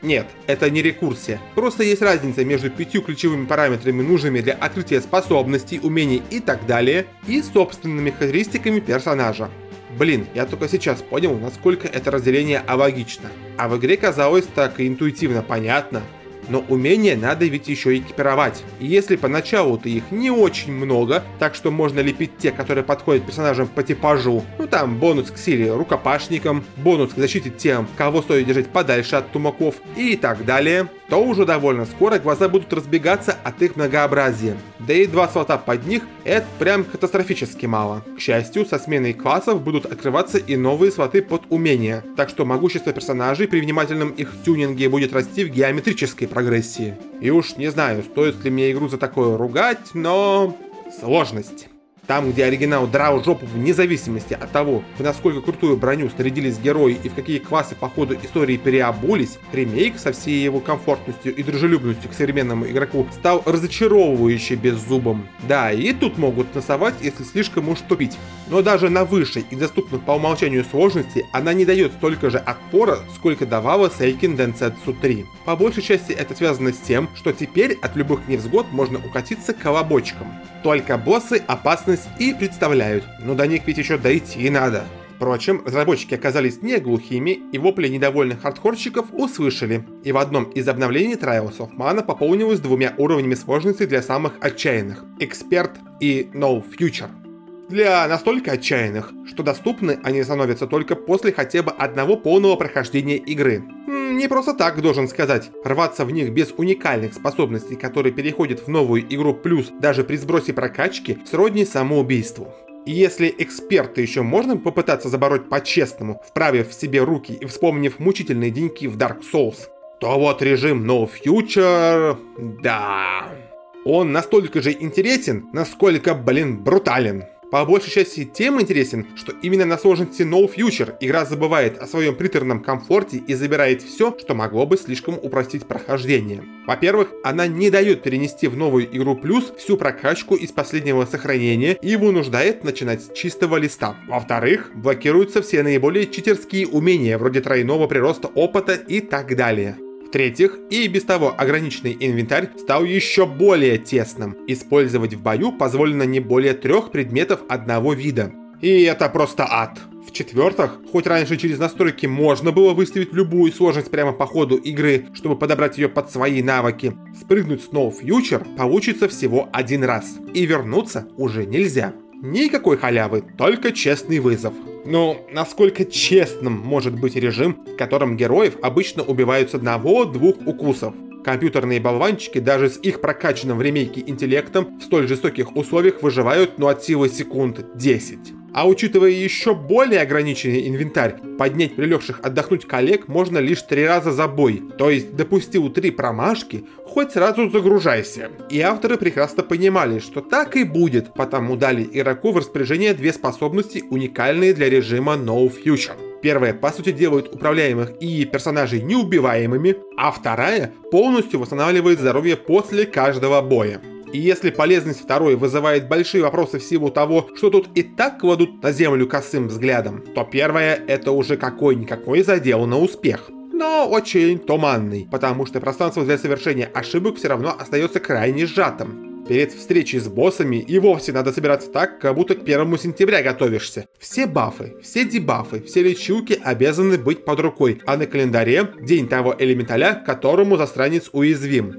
Нет, это не рекурсия. Просто есть разница между 5 ключевыми параметрами, нужными для открытия способностей, умений и так далее, и собственными характеристиками персонажа. Блин, я только сейчас понял, насколько это разделение алогично. А в игре казалось так и интуитивно понятно. Но умения надо ведь еще экипировать. И если поначалу-то их не очень много, так что можно лепить те, которые подходят персонажам по типажу, ну там бонус к силе рукопашникам, бонус к защите тем, кого стоит держать подальше от тумаков и так далее, то уже довольно скоро глаза будут разбегаться от их многообразия. Да и 2 слота под них — это прям катастрофически мало. К счастью, со сменой классов будут открываться и новые слоты под умения, так что могущество персонажей при внимательном их тюнинге будет расти в геометрической прогрессии. И уж не знаю, стоит ли мне игру за такое ругать, но... сложность. Там, где оригинал драл жопу вне зависимости от того, в насколько крутую броню снарядились герои и в какие классы по ходу истории переобулись, ремейк со всей его комфортностью и дружелюбностью к современному игроку стал разочаровывающе беззубым. Да, и тут могут насовать, если слишком уж тупить. Но даже на высшей и доступной по умолчанию сложности она не дает столько же отпора, сколько давала Seiken Densetsu 3. По большей части это связано с тем, что теперь от любых невзгод можно укатиться колобочком. Только боссы опасность и представляют, но до них ведь еще дойти надо. Впрочем, разработчики оказались не глухими, и вопли недовольных хардкорщиков услышали. И в одном из обновлений Trials of Mana пополнилось 2 уровнями сложности для самых отчаянных — Expert и No Future. Для настолько отчаянных, что доступны они становятся только после хотя бы одного полного прохождения игры. Не просто так, должен сказать. Рваться в них без уникальных способностей, которые переходят в новую игру плюс даже при сбросе прокачки, сродни самоубийству. И если эксперта еще можно попытаться забороть по-честному, вправив в себе руки и вспомнив мучительные деньки в Dark Souls, то вот режим No Future... да... он настолько же интересен, насколько, брутален. По большей части тем интересен, что именно на сложности No Future игра забывает о своем приторном комфорте и забирает все, что могло бы слишком упростить прохождение. Во-первых, она не дает перенести в новую игру плюс всю прокачку из последнего сохранения и вынуждает начинать с чистого листа. Во-вторых, блокируются все наиболее читерские умения, вроде тройного прироста опыта и так далее. В-третьих, и без того ограниченный инвентарь стал еще более тесным. Использовать в бою позволено не более 3 предметов одного вида. И это просто ад. В-четвертых, хоть раньше через настройки можно было выставить любую сложность прямо по ходу игры, чтобы подобрать ее под свои навыки, спрыгнуть с No Future получится всего 1 раз. И вернуться уже нельзя. Никакой халявы, только честный вызов. Ну, насколько честным может быть режим, в котором героев обычно убивают с 1-2 укусов? Компьютерные болванчики даже с их прокачанным в ремейке интеллектом в столь жестоких условиях выживают, от силы секунд 10. А учитывая еще более ограниченный инвентарь, поднять прилегших отдохнуть коллег можно лишь 3 раза за бой, то есть допустил 3 промашки, хоть сразу загружайся. И авторы прекрасно понимали, что так и будет, потому дали игроку в распоряжение 2 способности, уникальные для режима No Future. Первая, по сути, делает управляемых и персонажей неубиваемыми, а вторая полностью восстанавливает здоровье после каждого боя. И если полезность второй вызывает большие вопросы в силу того, что тут и так кладут на землю косым взглядом, то первая — это уже какой-никакой задел на успех. Но очень туманный, потому что пространство для совершения ошибок все равно остается крайне сжатым. Перед встречей с боссами и вовсе надо собираться так, как будто к 1 сентября готовишься. Все бафы, все дебафы, все лечилки обязаны быть под рукой, а на календаре день того элементаля, которому засранец уязвим.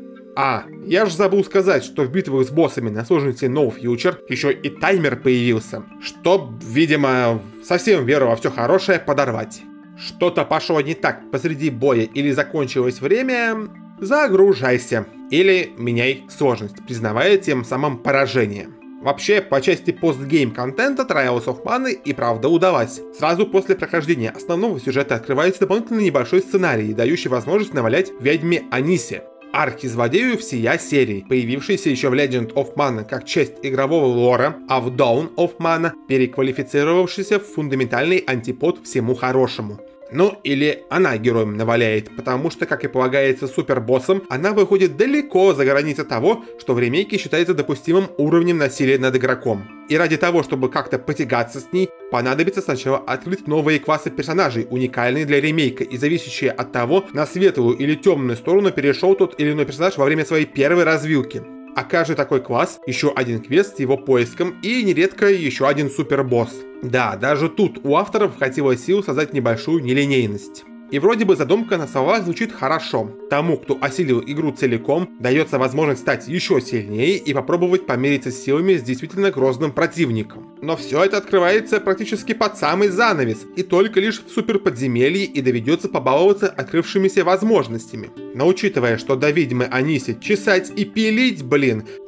Я же забыл сказать, что в битвах с боссами на сложности No Future еще и таймер появился, чтоб, видимо, совсем веру во все хорошее подорвать. Что-то пошло не так посреди боя или закончилось время, загружайся. Или меняй сложность, признавая тем самым поражение. Вообще, по части постгейм-контента Trials of Mana и правда удалась. Сразу после прохождения основного сюжета открывается дополнительный небольшой сценарий, дающий возможность навалять ведьме Анисе, архизлодею всея серии, появившейся еще в Legend of Mana как часть игрового лора, а в Dawn of Mana переквалифицировавшийся в фундаментальный антипод всему хорошему. Ну, или она героям наваляет, потому что, как и полагается супербоссом, она выходит далеко за границы того, что в ремейке считается допустимым уровнем насилия над игроком. И ради того, чтобы как-то потягаться с ней, понадобится сначала открыть новые классы персонажей, уникальные для ремейка и зависящие от того, на светлую или темную сторону перешел тот или иной персонаж во время своей первой развилки. А каждый такой класс — еще один квест с его поиском и нередко еще один супербосс. Да, даже тут у авторов хватило сил создать небольшую нелинейность. И вроде бы задумка на словах звучит хорошо. Тому, кто осилил игру целиком, дается возможность стать еще сильнее и попробовать помериться с силами с действительно грозным противником. Но все это открывается практически под самый занавес, и только лишь в суперподземелье и доведется побаловаться открывшимися возможностями. Но учитывая, что до ведьмы Анисе чесать и пилить,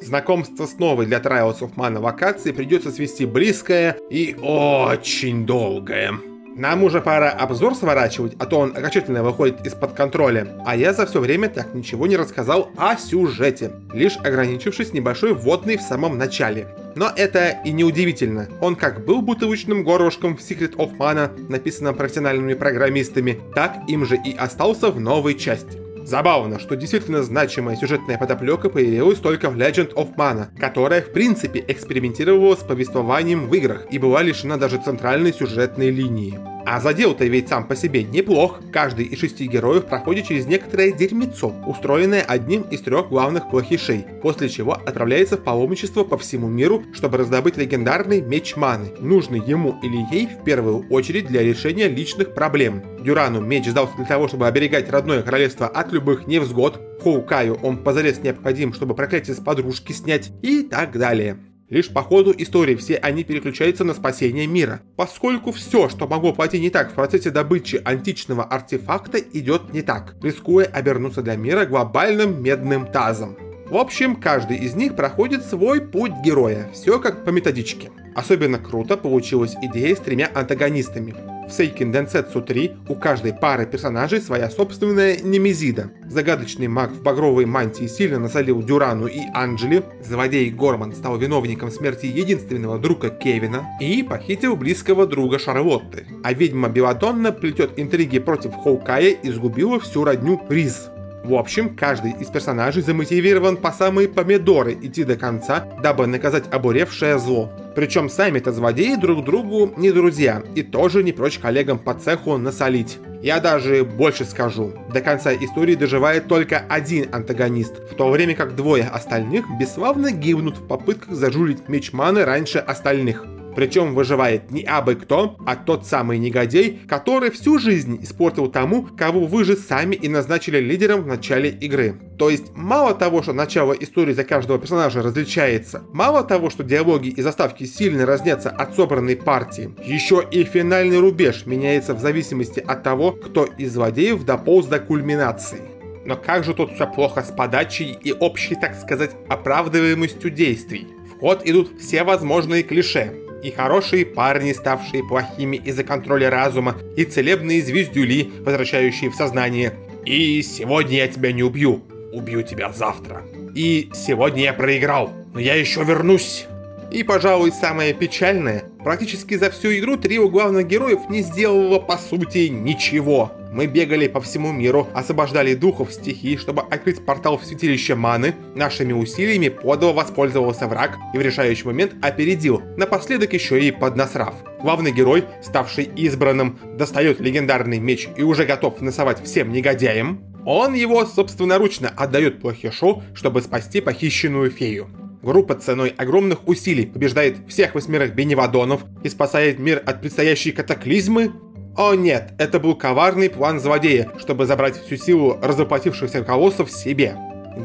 знакомство с новой для Trials of Mana локацией придется свести близкое и очень долгое. Нам уже пора обзор сворачивать, а то он окончательно выходит из-под контроля. А я за все время так ничего не рассказал о сюжете, лишь ограничившись небольшой вводной в самом начале. Но это и не удивительно. Он как был бутылочным горлышком в Secret of Mana, написанном профессиональными программистами, так им же и остался в новой части. Забавно, что действительно значимая сюжетная подоплека появилась только в Legend of Mana, которая в принципе экспериментировала с повествованием в играх и была лишена даже центральной сюжетной линии. А задел-то ведь сам по себе неплох. Каждый из 6 героев проходит через некоторое дерьмецо, устроенное одним из 3 главных плохишей, после чего отправляется в паломничество по всему миру, чтобы раздобыть легендарный меч маны, нужный ему или ей в первую очередь для решения личных проблем. Дюрану меч сдался для того, чтобы оберегать родное королевство от любых невзгод, Хоукаю он позарез необходим, чтобы проклятие с подружки снять и так далее. Лишь по ходу истории все они переключаются на спасение мира, поскольку все, что могло пойти не так в процессе добычи античного артефакта, идет не так, рискуя обернуться для мира глобальным медным тазом. В общем, каждый из них проходит свой путь героя, все как по методичке. Особенно круто получилась идея с 3 антагонистами. В Seiken Densetsu 3 у каждой пары персонажей своя собственная немезида. Загадочный маг в багровой мантии сильно насолил Дюрану и Анджели, злодей Горман стал виновником смерти единственного друга Кевина и похитил близкого друга Шарлотты. А ведьма Беладонна плетет интриги против Хоукая и сгубила всю родню Риз. В общем, каждый из персонажей замотивирован по самые помидоры идти до конца, дабы наказать обуревшее зло. Причем сами-то злодеи друг другу не друзья и тоже не прочь коллегам по цеху насолить. Я даже больше скажу, до конца истории доживает только один антагонист, в то время как 2 остальных бесславно гибнут в попытках зажулить меч маны раньше остальных. Причем выживает не абы кто, а тот самый негодяй, который всю жизнь испортил тому, кого вы же сами и назначили лидером в начале игры. То есть, мало того, что начало истории за каждого персонажа различается, мало того, что диалоги и заставки сильно разнятся от собранной партии, еще и финальный рубеж меняется в зависимости от того, кто из злодеев дополз до кульминации. Но как же тут все плохо с подачей и общей, так сказать, оправдываемостью действий? В ход идут все возможные клише. И хорошие парни, ставшие плохими из-за контроля разума, и целебные звездюли, возвращающие в сознание. И сегодня я тебя не убью, убью тебя завтра. И сегодня я проиграл, но я еще вернусь. И, пожалуй, самое печальное, практически за всю игру трио главных героев не сделало по сути ничего. Мы бегали по всему миру, освобождали духов стихий, чтобы открыть портал в святилище маны. Нашими усилиями подло воспользовался враг и в решающий момент опередил, напоследок еще и поднасрав. Главный герой, ставший избранным, достает легендарный меч и уже готов насовать всем негодяям. Он его собственноручно отдает плохишу, чтобы спасти похищенную фею. Группа ценой огромных усилий побеждает всех 8 беневадонов и спасает мир от предстоящей катаклизмы. О нет, это был коварный план злодея, чтобы забрать всю силу развоплотившихся колоссов себе.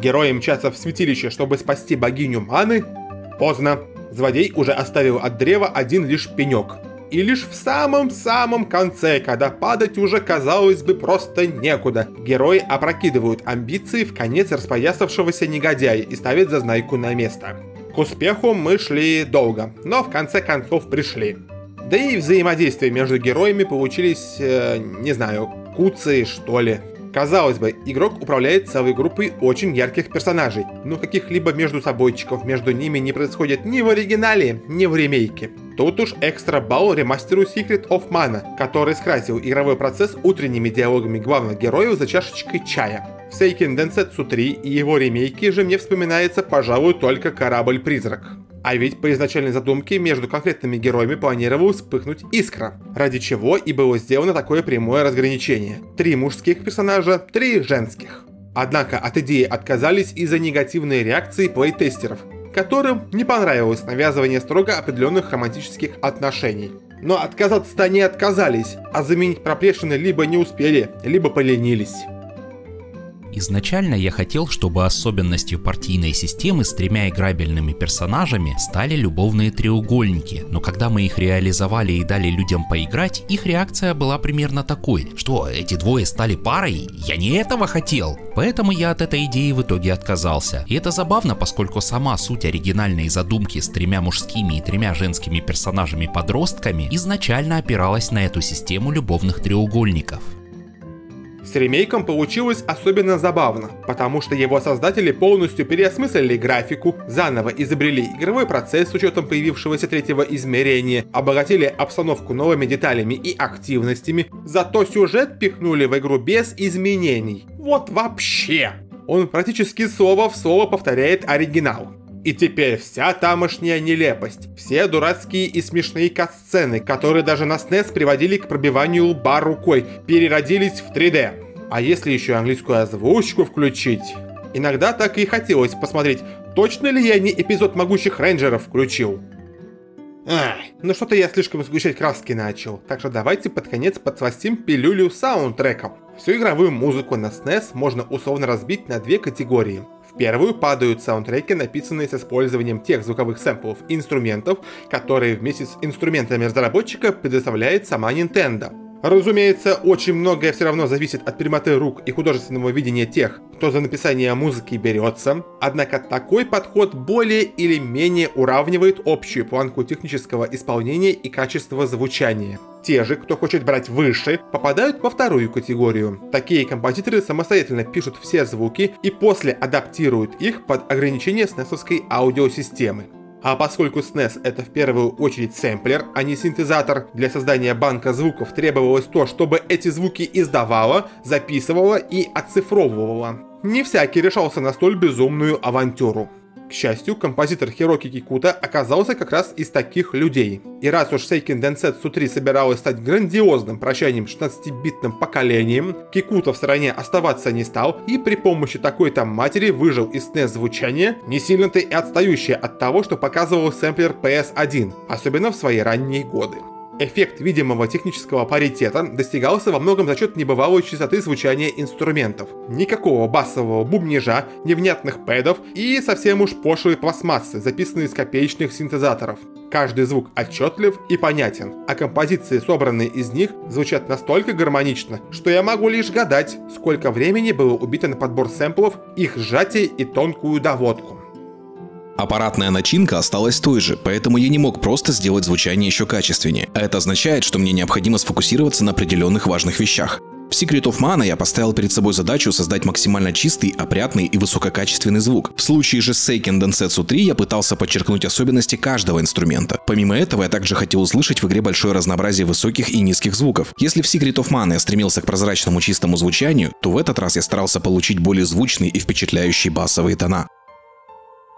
Герои мчатся в святилище, чтобы спасти богиню маны. Поздно. Злодей уже оставил от древа один лишь пенек. И лишь в самом-самом конце, когда падать уже, казалось бы, просто некуда, герои опрокидывают амбиции в конец распоясавшегося негодяя и ставят зазнайку на место. К успеху мы шли долго, но в конце концов пришли. Да и взаимодействия между героями получились, не знаю, куцые что ли. Казалось бы, игрок управляет целой группой очень ярких персонажей, но каких-либо междусобойчиков между ними не происходит ни в оригинале, ни в ремейке. Тут уж экстра балл ремастеру Secret of Mana, который скрасил игровой процесс утренними диалогами главных героев за чашечкой чая. В Seiken Densetsu 3 и его ремейке же мне вспоминается, пожалуй, только Корабль-призрак. А ведь по изначальной задумке между конкретными героями планировалась вспыхнуть искра, ради чего и было сделано такое прямое разграничение. 3 мужских персонажа, 3 женских. Однако от идеи отказались из-за негативной реакции плейтестеров, которым не понравилось навязывание строго определенных романтических отношений. Но отказаться-то не отказались, а заменить проплешины либо не успели, либо поленились. Изначально я хотел, чтобы особенностью партийной системы с 3 играбельными персонажами стали любовные треугольники, но когда мы их реализовали и дали людям поиграть, их реакция была примерно такой: что, эти двое стали парой? Я не этого хотел! Поэтому я от этой идеи в итоге отказался. И это забавно, поскольку сама суть оригинальной задумки с 3 мужскими и 3 женскими персонажами-подростками изначально опиралась на эту систему любовных треугольников. С ремейком получилось особенно забавно, потому что его создатели полностью переосмыслили графику, заново изобрели игровой процесс с учетом появившегося 3-го измерения, обогатили обстановку новыми деталями и активностями, зато сюжет пихнули в игру без изменений. Вот вообще! Он практически слово в слово повторяет оригинал. И теперь вся тамошняя нелепость, все дурацкие и смешные катсцены, которые даже на SNES приводили к пробиванию лба рукой, переродились в 3D. А если еще английскую озвучку включить? Иногда так и хотелось посмотреть, точно ли я не эпизод Могучих Рейнджеров включил. Ну что-то я слишком сгущать краски начал, так что давайте под конец подсластим пилюлю саундтреком. Всю игровую музыку на SNES можно условно разбить на 2 категории. В первую падают саундтреки, написанные с использованием тех звуковых сэмплов и инструментов, которые вместе с инструментами разработчика предоставляет сама Nintendo. Разумеется, очень многое все равно зависит от прямоты рук и художественного видения тех, кто за написание музыки берется, однако такой подход более или менее уравнивает общую планку технического исполнения и качества звучания. Те же, кто хочет брать выше, попадают во вторую категорию. Такие композиторы самостоятельно пишут все звуки и после адаптируют их под ограничения SNES-овской аудиосистемы. А поскольку SNES это в первую очередь сэмплер, а не синтезатор, для создания банка звуков требовалось то, чтобы эти звуки издавало, записывало и оцифровывало. Не всякий решался на столь безумную авантюру. К счастью, композитор Хироки Кикута оказался как раз из таких людей. И раз уж Seiken Densetsu 3 собиралась стать грандиозным прощанием 16-битным поколением, Кикута в стороне оставаться не стал и при помощи такой-то матери выжил из SNES звучание, не сильно-то и отстающее от того, что показывал сэмплер PS1, особенно в свои ранние годы. Эффект видимого технического паритета достигался во многом за счет небывалой частоты звучания инструментов. Никакого басового бубнижа, невнятных пэдов и совсем уж пошлой пластмассы, записанной из копеечных синтезаторов. Каждый звук отчетлив и понятен, а композиции, собранные из них, звучат настолько гармонично, что я могу лишь гадать, сколько времени было убито на подбор сэмплов, их сжатие и тонкую доводку. Аппаратная начинка осталась той же, поэтому я не мог просто сделать звучание еще качественнее. А это означает, что мне необходимо сфокусироваться на определенных важных вещах. В Secret of Mana я поставил перед собой задачу создать максимально чистый, опрятный и высококачественный звук. В случае же с Seiken Densetsu 3 я пытался подчеркнуть особенности каждого инструмента. Помимо этого, я также хотел услышать в игре большое разнообразие высоких и низких звуков. Если в Secret of Mana я стремился к прозрачному чистому звучанию, то в этот раз я старался получить более звучные и впечатляющие басовые тона.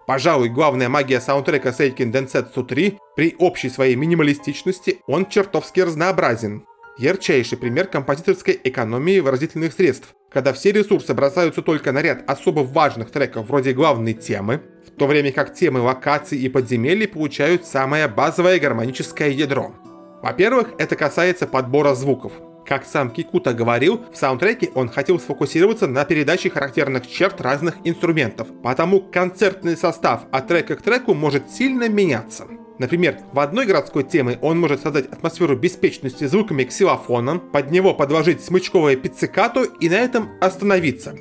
Пожалуй, главная магия саундтрека Seiken Densetsu 3, при общей своей минималистичности, он чертовски разнообразен. Ярчайший пример композиторской экономии выразительных средств, когда все ресурсы бросаются только на ряд особо важных треков вроде главной темы, в то время как темы локаций и подземелий получают самое базовое гармоническое ядро. Во-первых, это касается подбора звуков. Как сам Кикута говорил, в саундтреке он хотел сфокусироваться на передаче характерных черт разных инструментов, потому концертный состав от трека к треку может сильно меняться. Например, в одной городской теме он может создать атмосферу беспечности звуками ксилофона, под него подложить смычковое пиццикато и на этом остановиться.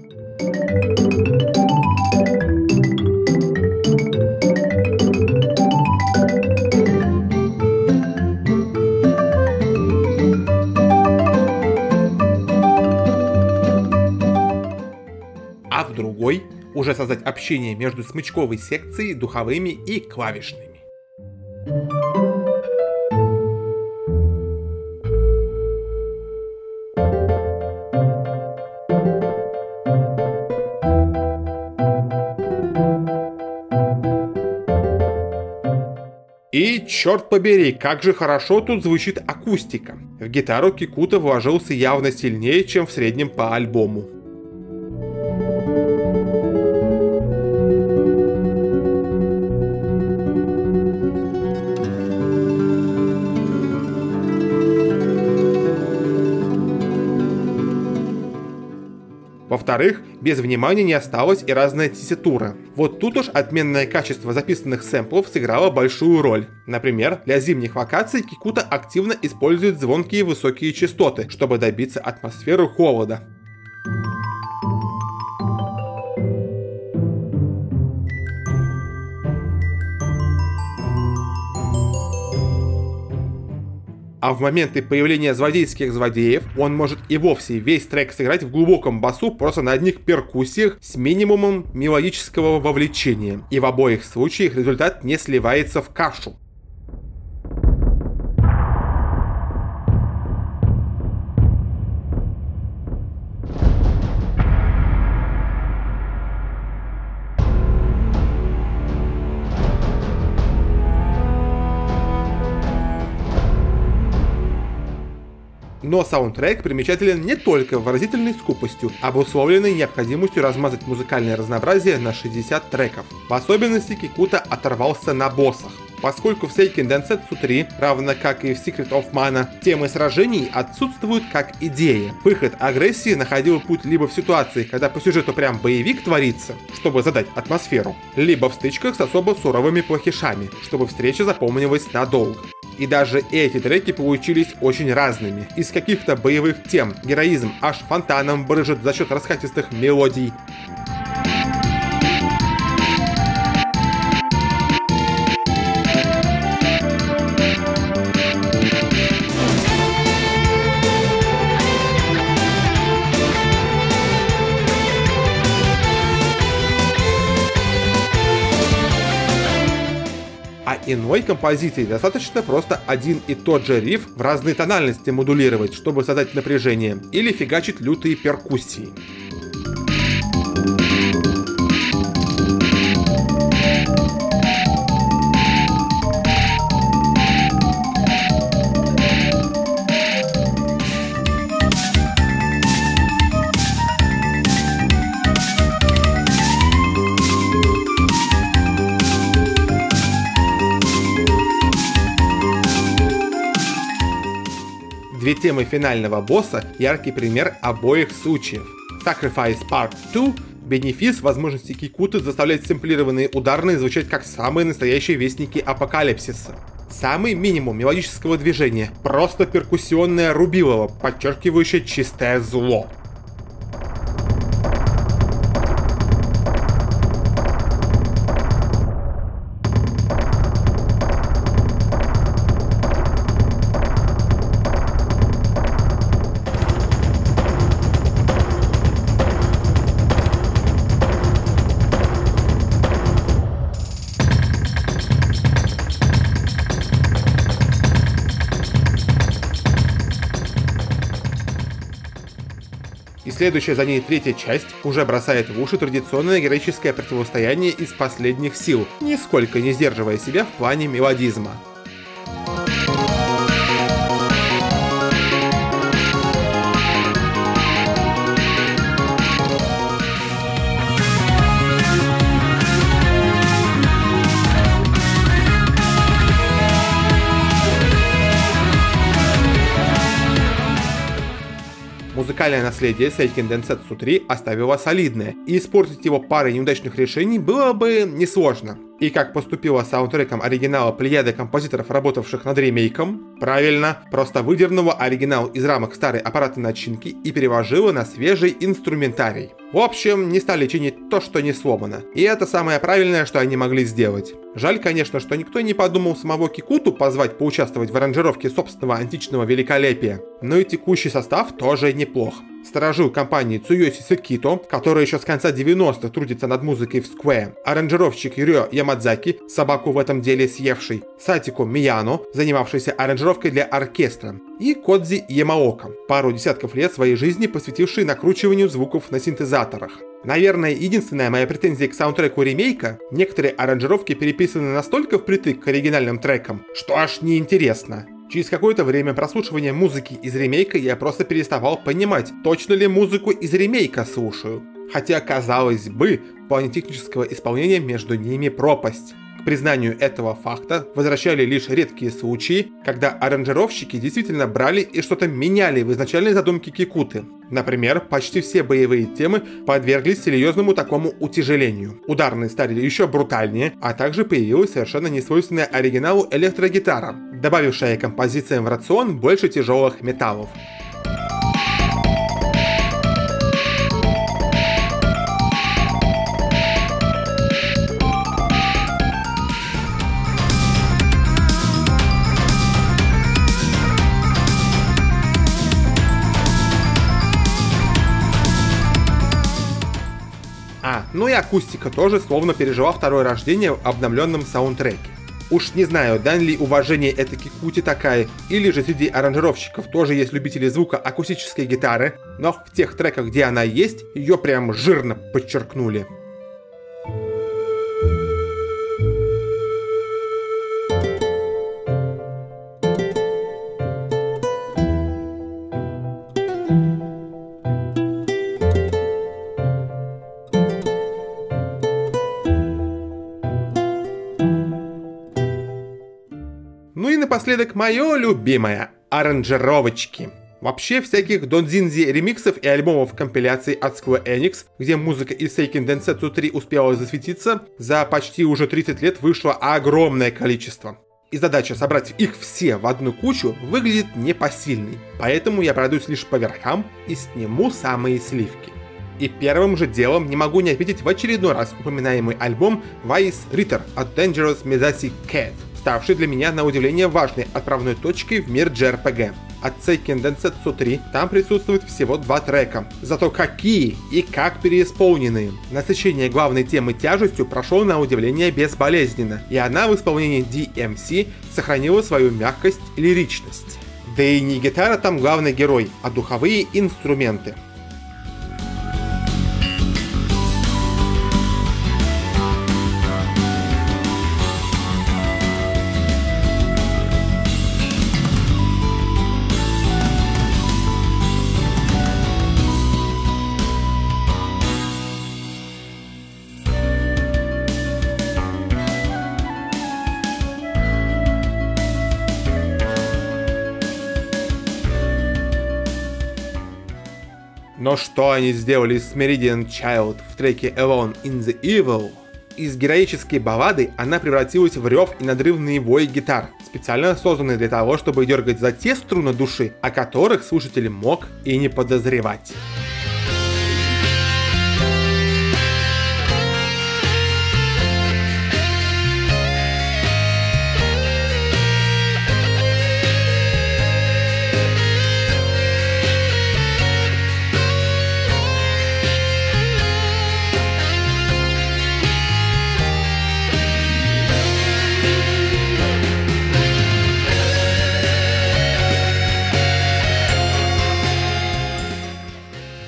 А в другой уже создать общение между смычковой секцией, духовыми и клавишными. И черт побери, как же хорошо тут звучит акустика. В гитару Кикута вложился явно сильнее, чем в среднем по альбому. Во-вторых, без внимания не осталась и разная тесситура. Вот тут уж отменное качество записанных сэмплов сыграло большую роль. Например, для зимних локаций Кикута активно использует звонкие высокие частоты, чтобы добиться атмосферы холода. А в моменты появления злодейских злодеев он может и вовсе весь трек сыграть в глубоком басу просто на одних перкуссиях с минимумом мелодического вовлечения. И в обоих случаях результат не сливается в кашу. Но саундтрек примечателен не только выразительной скупостью, обусловленной необходимостью размазать музыкальное разнообразие на 60 треков. В особенности Кикута оторвался на боссах. Поскольку в Seiken Densetsu 3, равно как и в Secret of Mana, темы сражений отсутствуют как идея. Выход агрессии находил путь либо в ситуации, когда по сюжету прям боевик творится, чтобы задать атмосферу, либо в стычках с особо суровыми плохишами, чтобы встреча запомнилась надолго. И даже эти треки получились очень разными. Из каких-то боевых тем героизм аж фонтаном брызжет за счет раскатистых мелодий. А иной композиции достаточно просто один и тот же риф в разной тональности модулировать, чтобы создать напряжение, или фигачить лютые перкуссии. Две темы финального босса – яркий пример обоих случаев. Sacrifice Part 2 – бенефис возможности Кикуты заставлять сэмплированные ударные звучать как самые настоящие вестники апокалипсиса. Самый минимум мелодического движения – просто перкуссионное рубилово, подчеркивающее чистое зло. И следующая за ней третья часть уже бросает в уши традиционное героическое противостояние из последних сил, нисколько не сдерживая себя в плане мелодизма. Музыкальное наследие Seiken Densetsu 3 оставило солидное, и испортить его парой неудачных решений было бы несложно. И как поступило с саундтреком оригинала плеяды композиторов, работавших над ремейком? Правильно, просто выдернула оригинал из рамок старой аппаратной начинки и переложила на свежий инструментарий. В общем, не стали чинить то, что не сломано. И это самое правильное, что они могли сделать. Жаль, конечно, что никто не подумал самого Кикуту позвать поучаствовать в аранжировке собственного античного великолепия. Но и текущий состав тоже неплох. Сторожил компании Цуёси Секито, который еще с конца 90-х трудится над музыкой в Square, аранжировщик Рё Ямадзаки, собаку в этом деле съевший, Сатико Мияно, занимавшийся аранжировкой для оркестра, и Кодзи Ямаока, пару десятков лет своей жизни посвятивший накручиванию звуков на синтезаторах. Наверное, единственная моя претензия к саундтреку ремейка – некоторые аранжировки переписаны настолько впритык к оригинальным трекам, что аж неинтересно. Через какое-то время прослушивания музыки из ремейка я просто переставал понимать, точно ли музыку из ремейка слушаю. Хотя, казалось бы, в плане технического исполнения между ними пропасть. К признанию этого факта возвращали лишь редкие случаи, когда аранжировщики действительно брали и что-то меняли в изначальной задумке Кикуты. Например, почти все боевые темы подверглись серьезному такому утяжелению. Ударные стали еще брутальнее, а также появилась совершенно несвойственная оригиналу электрогитара, добавившая композициям в рацион больше тяжелых металлов. Ну и акустика тоже словно пережила второе рождение в обновленном саундтреке. Уж не знаю, дан ли уважение этой Кикуте такая, или же среди аранжировщиков тоже есть любители звука акустической гитары, но в тех треках, где она есть, ее прям жирно подчеркнули. Ну и напоследок мое любимое – аранжировочки. Вообще всяких донзинзи ремиксов и альбомов компиляций от Square Enix, где музыка из Seiken Densetsu 3 успела засветиться, за почти уже 30 лет вышло огромное количество. И задача собрать их все в одну кучу выглядит непосильной, поэтому я пройдусь лишь по верхам и сниму самые сливки. И первым же делом не могу не отметить в очередной раз упоминаемый альбом Vice Ritter от Dangerous Mizasi Cat, ставший для меня на удивление важной отправной точкой в мир JRPG. От Seiken Densetsu 3 там присутствует всего 2 трека, зато какие и как переисполненные. Насыщение главной темы тяжестью прошло на удивление безболезненно, и она в исполнении DMC сохранила свою мягкость и лиричность. Да и не гитара там главный герой, а духовые инструменты. Но что они сделали с Meridian Child в треке Alone in the Evil? Из героической баллады она превратилась в рев и надрывный вой гитар, специально созданные для того, чтобы дергать за те струны души, о которых слушатель мог и не подозревать.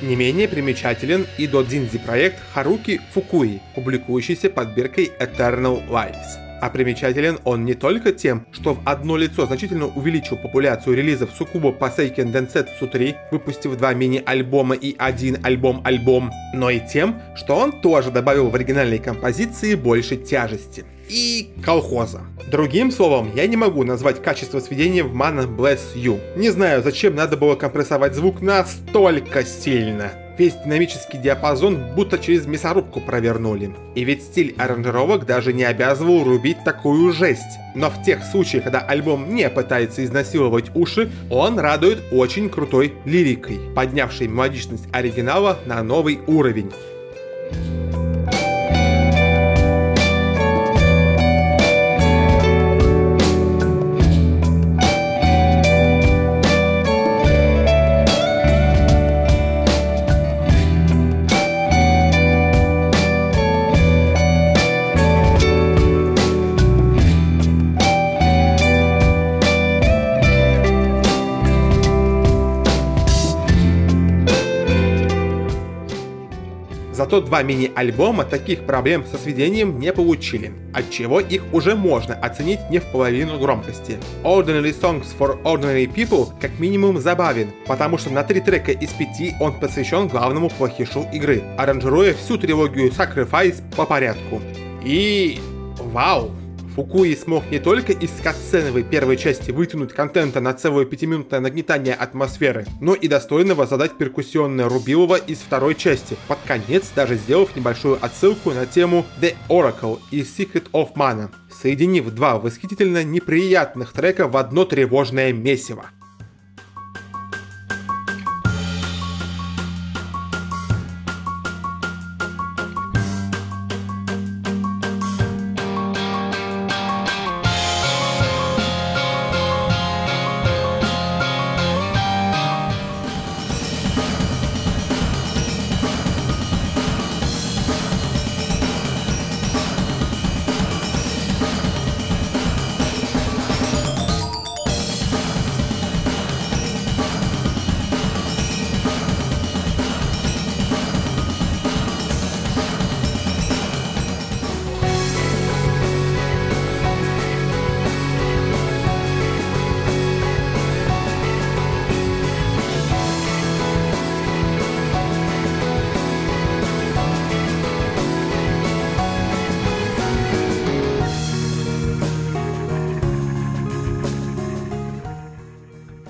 Не менее примечателен и додзинзи проект Харуки Фукуи, публикующийся под биркой Eternal Lives. А примечателен он не только тем, что в одно лицо значительно увеличил популяцию релизов Сукубо по Seiken Densetsu 3, выпустив 2 мини-альбома и 1 альбом-альбом, но и тем, что он тоже добавил в оригинальной композиции больше тяжести и колхоза. Другим словом, я не могу назвать качество сведения в Mana Bless You. Не знаю, зачем надо было компрессовать звук настолько сильно. Весь динамический диапазон будто через мясорубку провернули. И ведь стиль аранжировок даже не обязывал рубить такую жесть. Но в тех случаях, когда альбом не пытается изнасиловать уши, он радует очень крутой лирикой, поднявшей мелодичность оригинала на новый уровень. Зато 2 мини-альбома таких проблем со сведением не получили, отчего их уже можно оценить не в половину громкости. Ordinary Songs for Ordinary People как минимум забавен, потому что на 3 трека из 5 он посвящен главному плохишу игры, аранжируя всю трилогию Sacrifice по порядку. И... вау! Фукуи смог не только из катсценовой первой части вытянуть контента на целое 5-минутное нагнетание атмосферы, но и достойно воссоздать перкуссионное рубилово из второй части, под конец даже сделав небольшую отсылку на тему The Oracle из Secret of Mana, соединив 2 восхитительно неприятных трека в одно тревожное месиво.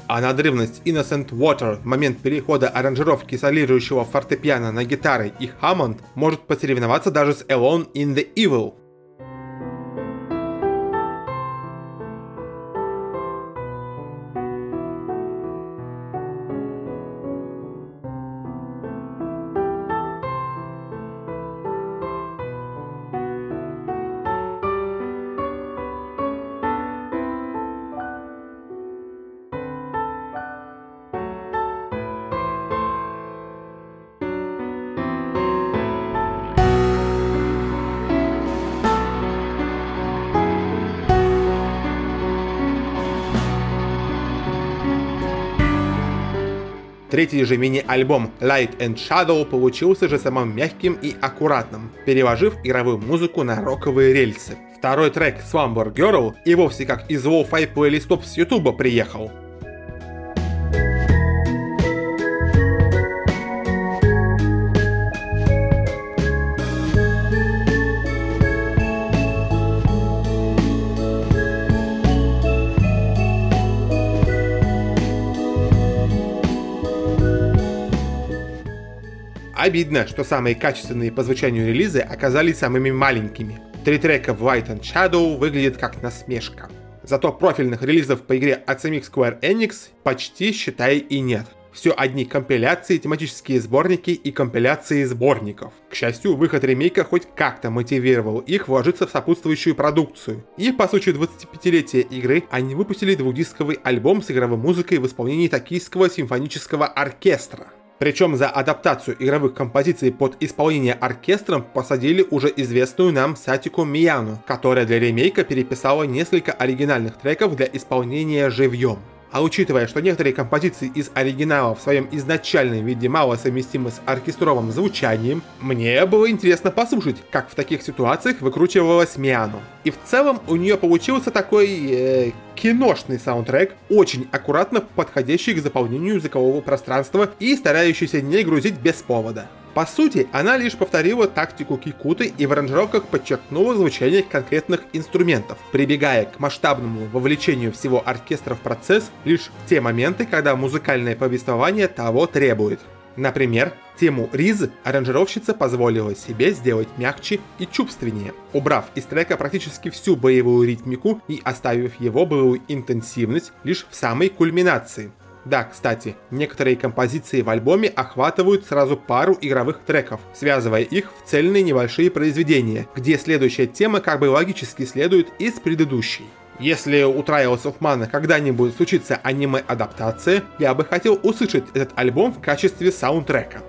А надрывность Innocent Water в момент перехода аранжировки солирующего фортепиано на гитары и Hammond может посоревноваться даже с Alone in the Evil. Третий же мини-альбом Light and Shadow получился же самым мягким и аккуратным, переложив игровую музыку на роковые рельсы. Второй трек Slumber Girl и вовсе как из лоу-фай плейлистов с Ютуба приехал. Обидно, что самые качественные по звучанию релизы оказались самыми маленькими. 3 трека в Light and Shadow выглядит как насмешка. Зато профильных релизов по игре от самих Square Enix почти, считай, и нет. Все одни компиляции, тематические сборники и компиляции сборников. К счастью, выход ремейка хоть как-то мотивировал их вложиться в сопутствующую продукцию. И по случаю 25-летия игры они выпустили двухдисковый альбом с игровой музыкой в исполнении Токийского симфонического оркестра. Причем за адаптацию игровых композиций под исполнение оркестром посадили уже известную нам Сатико Мияну, которая для ремейка переписала несколько оригинальных треков для исполнения живьем. А учитывая, что некоторые композиции из оригинала в своем изначальном виде мало совместимы с оркестровым звучанием, мне было интересно послушать, как в таких ситуациях выкручивалась Мияну. И в целом у нее получился такой киношный саундтрек, очень аккуратно подходящий к заполнению языкового пространства и старающийся не грузить без повода. По сути, она лишь повторила тактику Кикуты и в аранжировках подчеркнула звучание конкретных инструментов, прибегая к масштабному вовлечению всего оркестра в процесс лишь в те моменты, когда музыкальное повествование того требует. Например, тему Риз аранжировщица позволила себе сделать мягче и чувственнее, убрав из трека практически всю боевую ритмику и оставив его боевую интенсивность лишь в самой кульминации. Да, кстати, некоторые композиции в альбоме охватывают сразу пару игровых треков, связывая их в цельные небольшие произведения, где следующая тема как бы логически следует из предыдущей. Если у Trials of Mana когда-нибудь случится аниме-адаптация, я бы хотел услышать этот альбом в качестве саундтрека.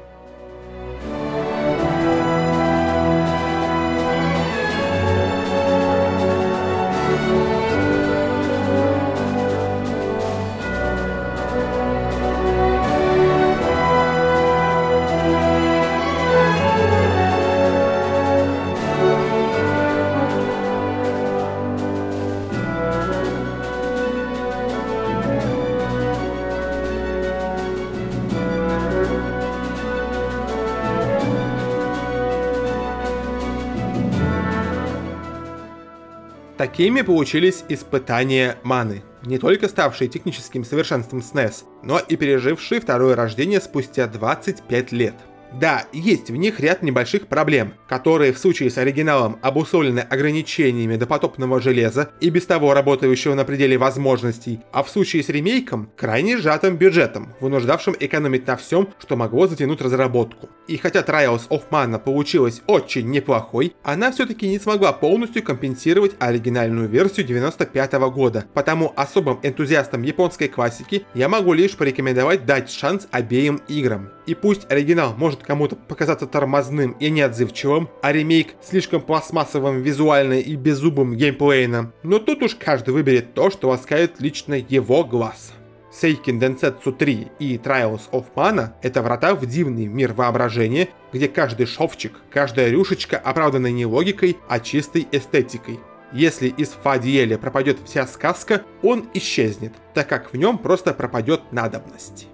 Такими получились испытания маны, не только ставшие техническим совершенством SNES, но и пережившие второе рождение спустя 25 лет. Да, есть в них ряд небольших проблем, которые в случае с оригиналом обусловлены ограничениями допотопного железа и без того работающего на пределе возможностей, а в случае с ремейком крайне сжатым бюджетом, вынуждавшим экономить на всем, что могло затянуть разработку. И хотя Trials of Mana получилась очень неплохой, она все-таки не смогла полностью компенсировать оригинальную версию 95 года, потому особым энтузиастам японской классики я могу лишь порекомендовать дать шанс обеим играм. И пусть оригинал может кому-то показаться тормозным и неотзывчивым, а ремейк слишком пластмассовым визуально и беззубым геймплейно, но тут уж каждый выберет то, что ласкает лично его глаз. Seiken Densetsu 3 и Trials of Mana — это врата в дивный мир воображения, где каждый шовчик, каждая рюшечка оправдана не логикой, а чистой эстетикой. Если из Фадиэля пропадет вся сказка, он исчезнет, так как в нем просто пропадет надобность.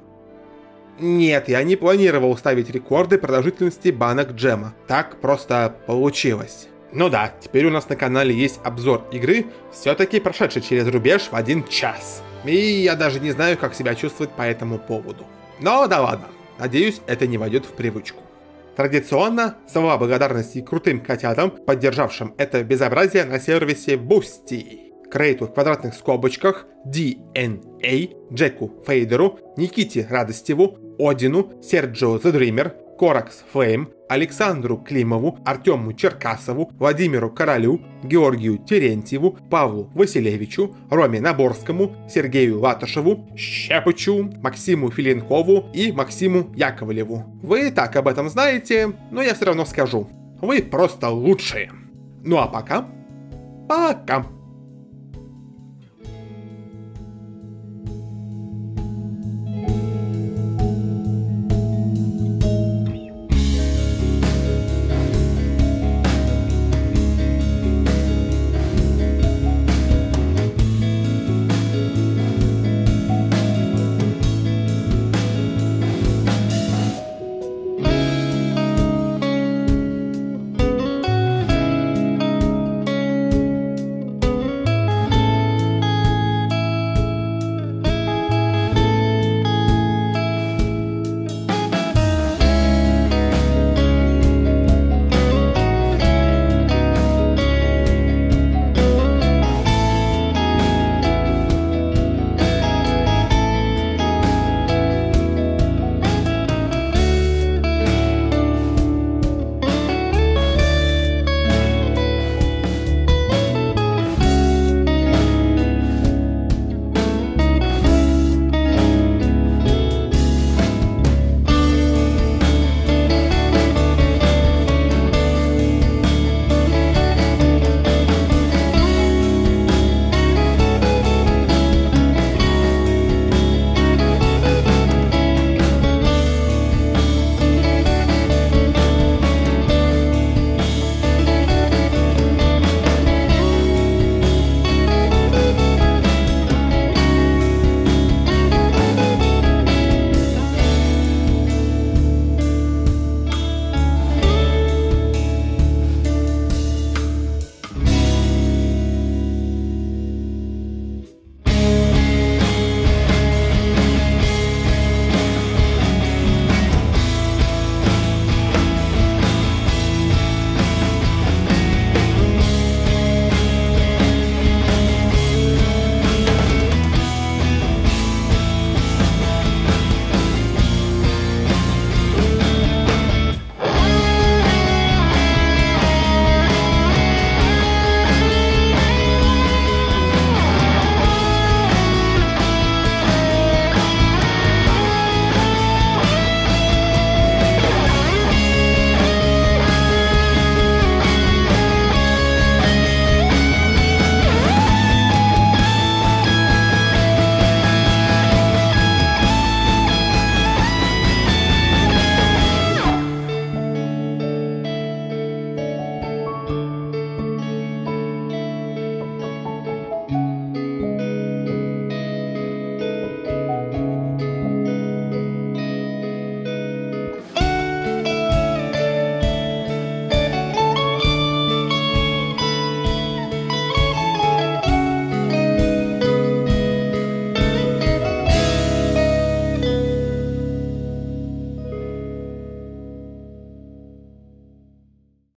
Нет, я не планировал ставить рекорды продолжительности банок джема. Так просто получилось. Ну да, теперь у нас на канале есть обзор игры, все-таки прошедшей через рубеж в 1 час. И я даже не знаю, как себя чувствовать по этому поводу. Но да ладно, надеюсь, это не войдет в привычку. Традиционно, слова благодарности крутым котятам, поддержавшим это безобразие на сервисе Boosty. Крейту в квадратных скобочках, DNA, Джеку Фейдеру, Никите Радостеву, Одину, Серджио The Dreamer, Коракс Флейм, Александру Климову, Артему Черкасову, Владимиру Королю, Георгию Терентьеву, Павлу Василевичу, Роме Наборскому, Сергею Латышеву, Щепычу, Максиму Филинкову и Максиму Яковлеву. Вы и так об этом знаете, но я все равно скажу. Вы просто лучшие. Ну а пока. Пока.